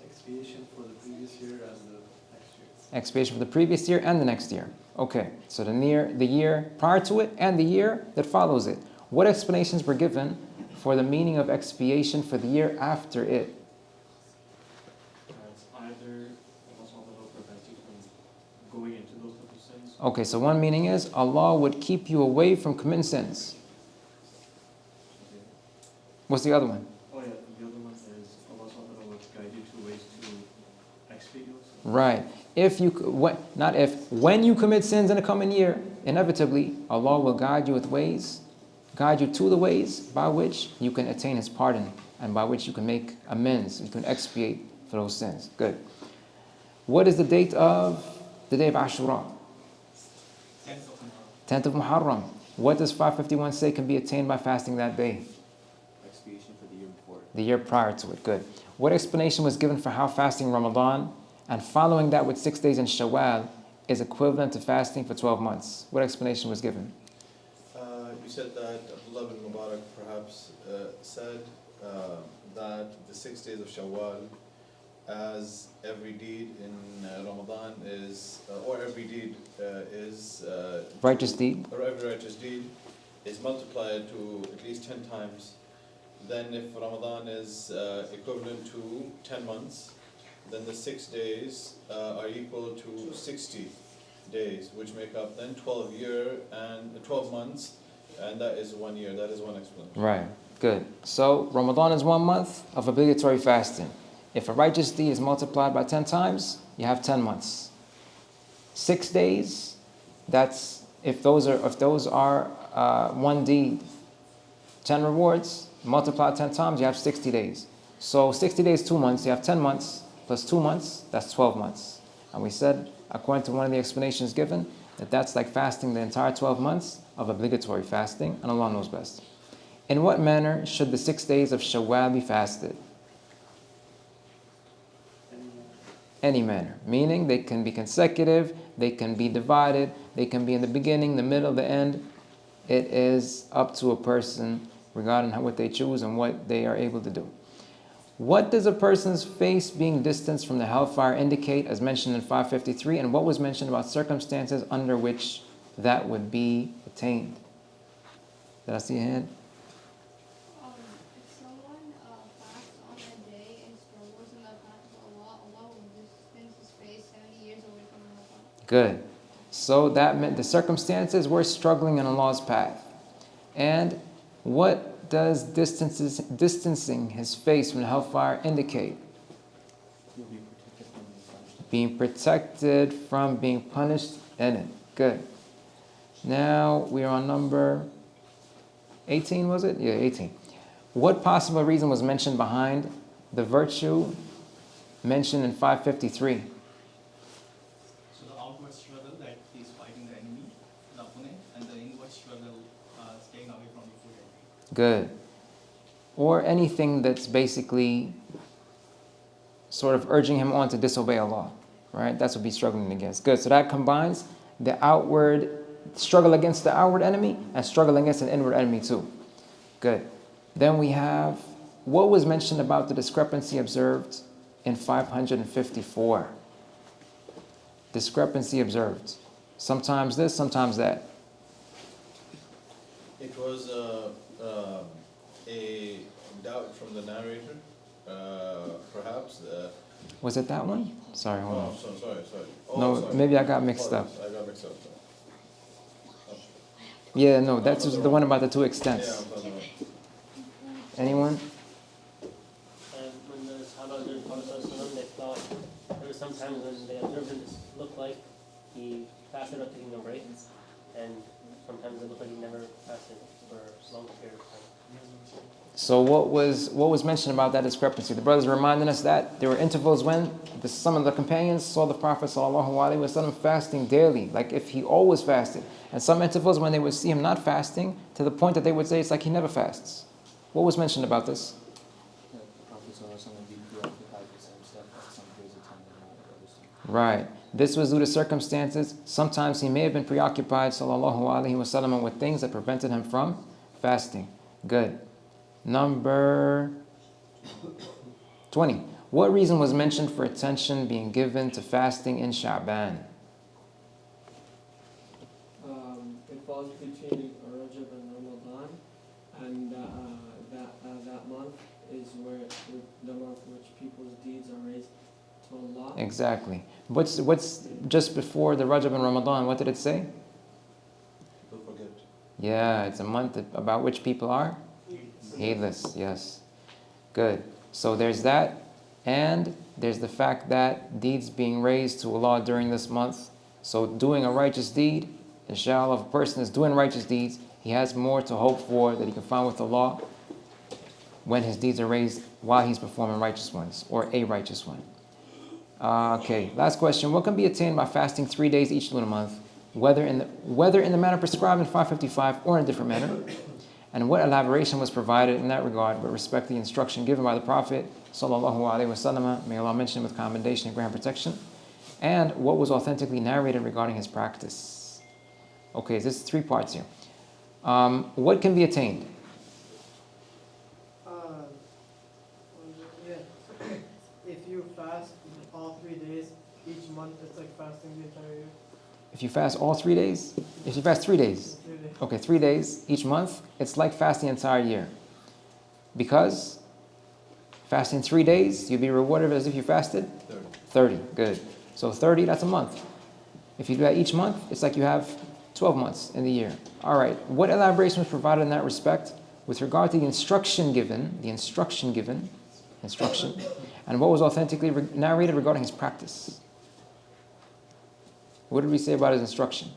Expiation for the previous year and the next year. Expiation for the previous year and the next year. Okay, so the year prior to it and the year that follows it. What explanations were given for the meaning of expiation for the year after it? Going into those type of sins. Okay, so one meaning is Allah would keep you away from committing sins. What's the other one? Oh yeah, the other one is Allah would guide you to ways to expiate yourself. Right. When you commit sins in the coming year, inevitably Allah will guide you to the ways by which you can attain His pardon and by which you can make amends, you can expiate for those sins. Good. What is the date of the day of Ashura? 10th of Muharram. What does 551 say can be attained by fasting that day? Expiation for the year before. The year prior to it. Good. What explanation was given for how fasting Ramadan and following that with 6 days in Shawwal is equivalent to fasting for 12 months? What explanation was given? You said that Abdullah bin Mubarak perhaps said that the 6 days of Shawwal, as every deed in Ramadan is, or every deed is righteous deed, or every righteous deed is multiplied to at least 10 times. Then if Ramadan is equivalent to 10 months, then the 6 days are equal to 60 days, which make up then 12 months, and that is 1 year. That is one explanation. Right. Good. So Ramadan is 1 month of obligatory fasting. If a righteous deed is multiplied by 10 times, you have 10 months. 6 days that's if those are one deed, 10 rewards, multiply 10 times, you have 60 days. So 60 days, 2 months, you have 10 months plus 2 months, that's 12 months. And we said, according to one of the explanations given, that that's like fasting the entire 12 months of obligatory fasting, and Allah knows best. In what manner should the 6 days of Shawwal be fasted? Any manner, meaning they can be consecutive, they can be divided, they can be in the beginning, the middle, the end. It is up to a person regarding what they choose and what they are able to do. What does a person's face being distanced from the hellfire indicate, as mentioned in 553, and what was mentioned about circumstances under which that would be attained? Did I see a hand? If someone fasts on a day and struggles in the path of Allah, Allah will distance his face 70 years away from Allah. Good. So that meant the circumstances were struggling in Allah's path. And what does distancing his face from the hellfire indicate? Being protected from being punished in it. Good. Now we are on number 18, was it? Yeah, 18. What possible reason was mentioned behind the virtue mentioned in 553? So the outward struggle that he's fighting the enemy, the opponent, and the inward struggle staying away from the food. Good. Or anything that's basically sort of urging him on to disobey Allah, right? That's what he's struggling against. Good. So that combines the outward struggle against the outward enemy and struggle against an inward enemy too. Good. Then we have what was mentioned about the discrepancy observed in 554. Discrepancy observed. Sometimes this, sometimes that. It was a doubt from the narrator, perhaps. Was it that one? Sorry, hold on. Oh, sorry. Oh, No, sorry. maybe I got mixed up. I got mixed up. Yeah, no, that's the one about the two extents. Yeah, I'm talking about. Anyone? When the Sahaba observed the Prophet ﷺ, they thought there were some times when they observed him to look like he fasted without taking a break, and sometimes it looked like he never fasted for a long period of time. So what was mentioned about that discrepancy? The brothers reminding us that there were intervals when some of the companions saw the Prophet ﷺ fasting daily, like if he always fasted. And some intervals when they would see him not fasting, to the point that they would say it's like he never fasts. What was mentioned about this? The Prophet would be preoccupied with some stuff at some periods of time and not at others. Right. This was due to circumstances. Sometimes he may have been preoccupied, sallallahu alaihi wasallam, with things that prevented him from fasting. Good. Number 20. What reason was mentioned for attention being given to fasting in Sha'ban? It falls between Rajab and Ramadan, and that month is where the month which people's deeds are raised to Allah. Exactly. What's just before the Rajab and Ramadan? What did it say? People forget. Yeah, it's a month about which people are heedless. Yes. Good. So there's that, and there's the fact that deeds being raised to Allah during this month. So doing a righteous deed, inshallah, if a person is doing righteous deeds, he has more to hope for that he can find with Allah when his deeds are raised while he's performing righteous ones, or a righteous one. Okay, last question. What can be attained by fasting 3 days each lunar month, whether in the manner prescribed in 555 or in a different manner? And what elaboration was provided in that regard with respect to the instruction given by the Prophet sallallahu alaihi wasallam, may Allah mention him with commendation and grant protection, and what was authentically narrated regarding his practice? Okay, this is 3 parts here. What can be attained? If you fast all 3 days each month, it's like fasting the entire year. If you fast all 3 days? If you fast 3 days? 3 days. Okay, 3 days each month, it's like fasting the entire year. Because fasting 3 days, you'll be rewarded as if you fasted 30. Good. So 30, that's a month. If you do that each month, it's like you have 12 months in the year. All right, what elaboration was provided in that respect with regard to the instruction given, and what was authentically narrated regarding his practice? What did we say about his instruction?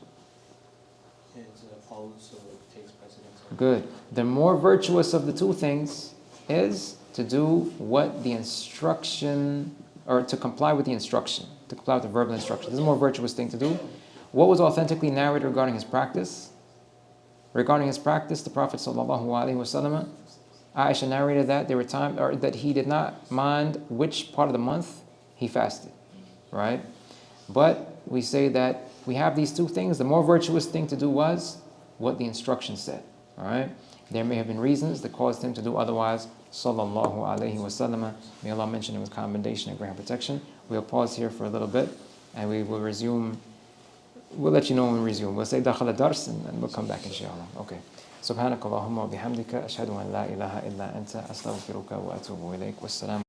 also takes precedence over. Good. The more virtuous of the two things is to do what the instruction, or to comply with the instruction, to comply with the verbal instruction. This is a more virtuous thing to do. What was authentically narrated regarding his practice? Regarding his practice, the Prophet ﷺ, Aisha narrated that there were times, or that he did not mind which part of the month he fasted, right? But we say that we have these two things. The more virtuous thing to do was what the instruction said, all right? There may have been reasons that caused him to do otherwise. Sallallahu alayhi wasallam. May Allah mention him with commendation and grant protection. We'll pause here for a little bit and we will resume. We'll let you know when we resume. We'll say dakhala dars and we'll come back inshallah. Okay. سبحانك اللهم وبحمدك أشهد أن لا إله إلا أنت أستغفرك وأتوب إليك والسلام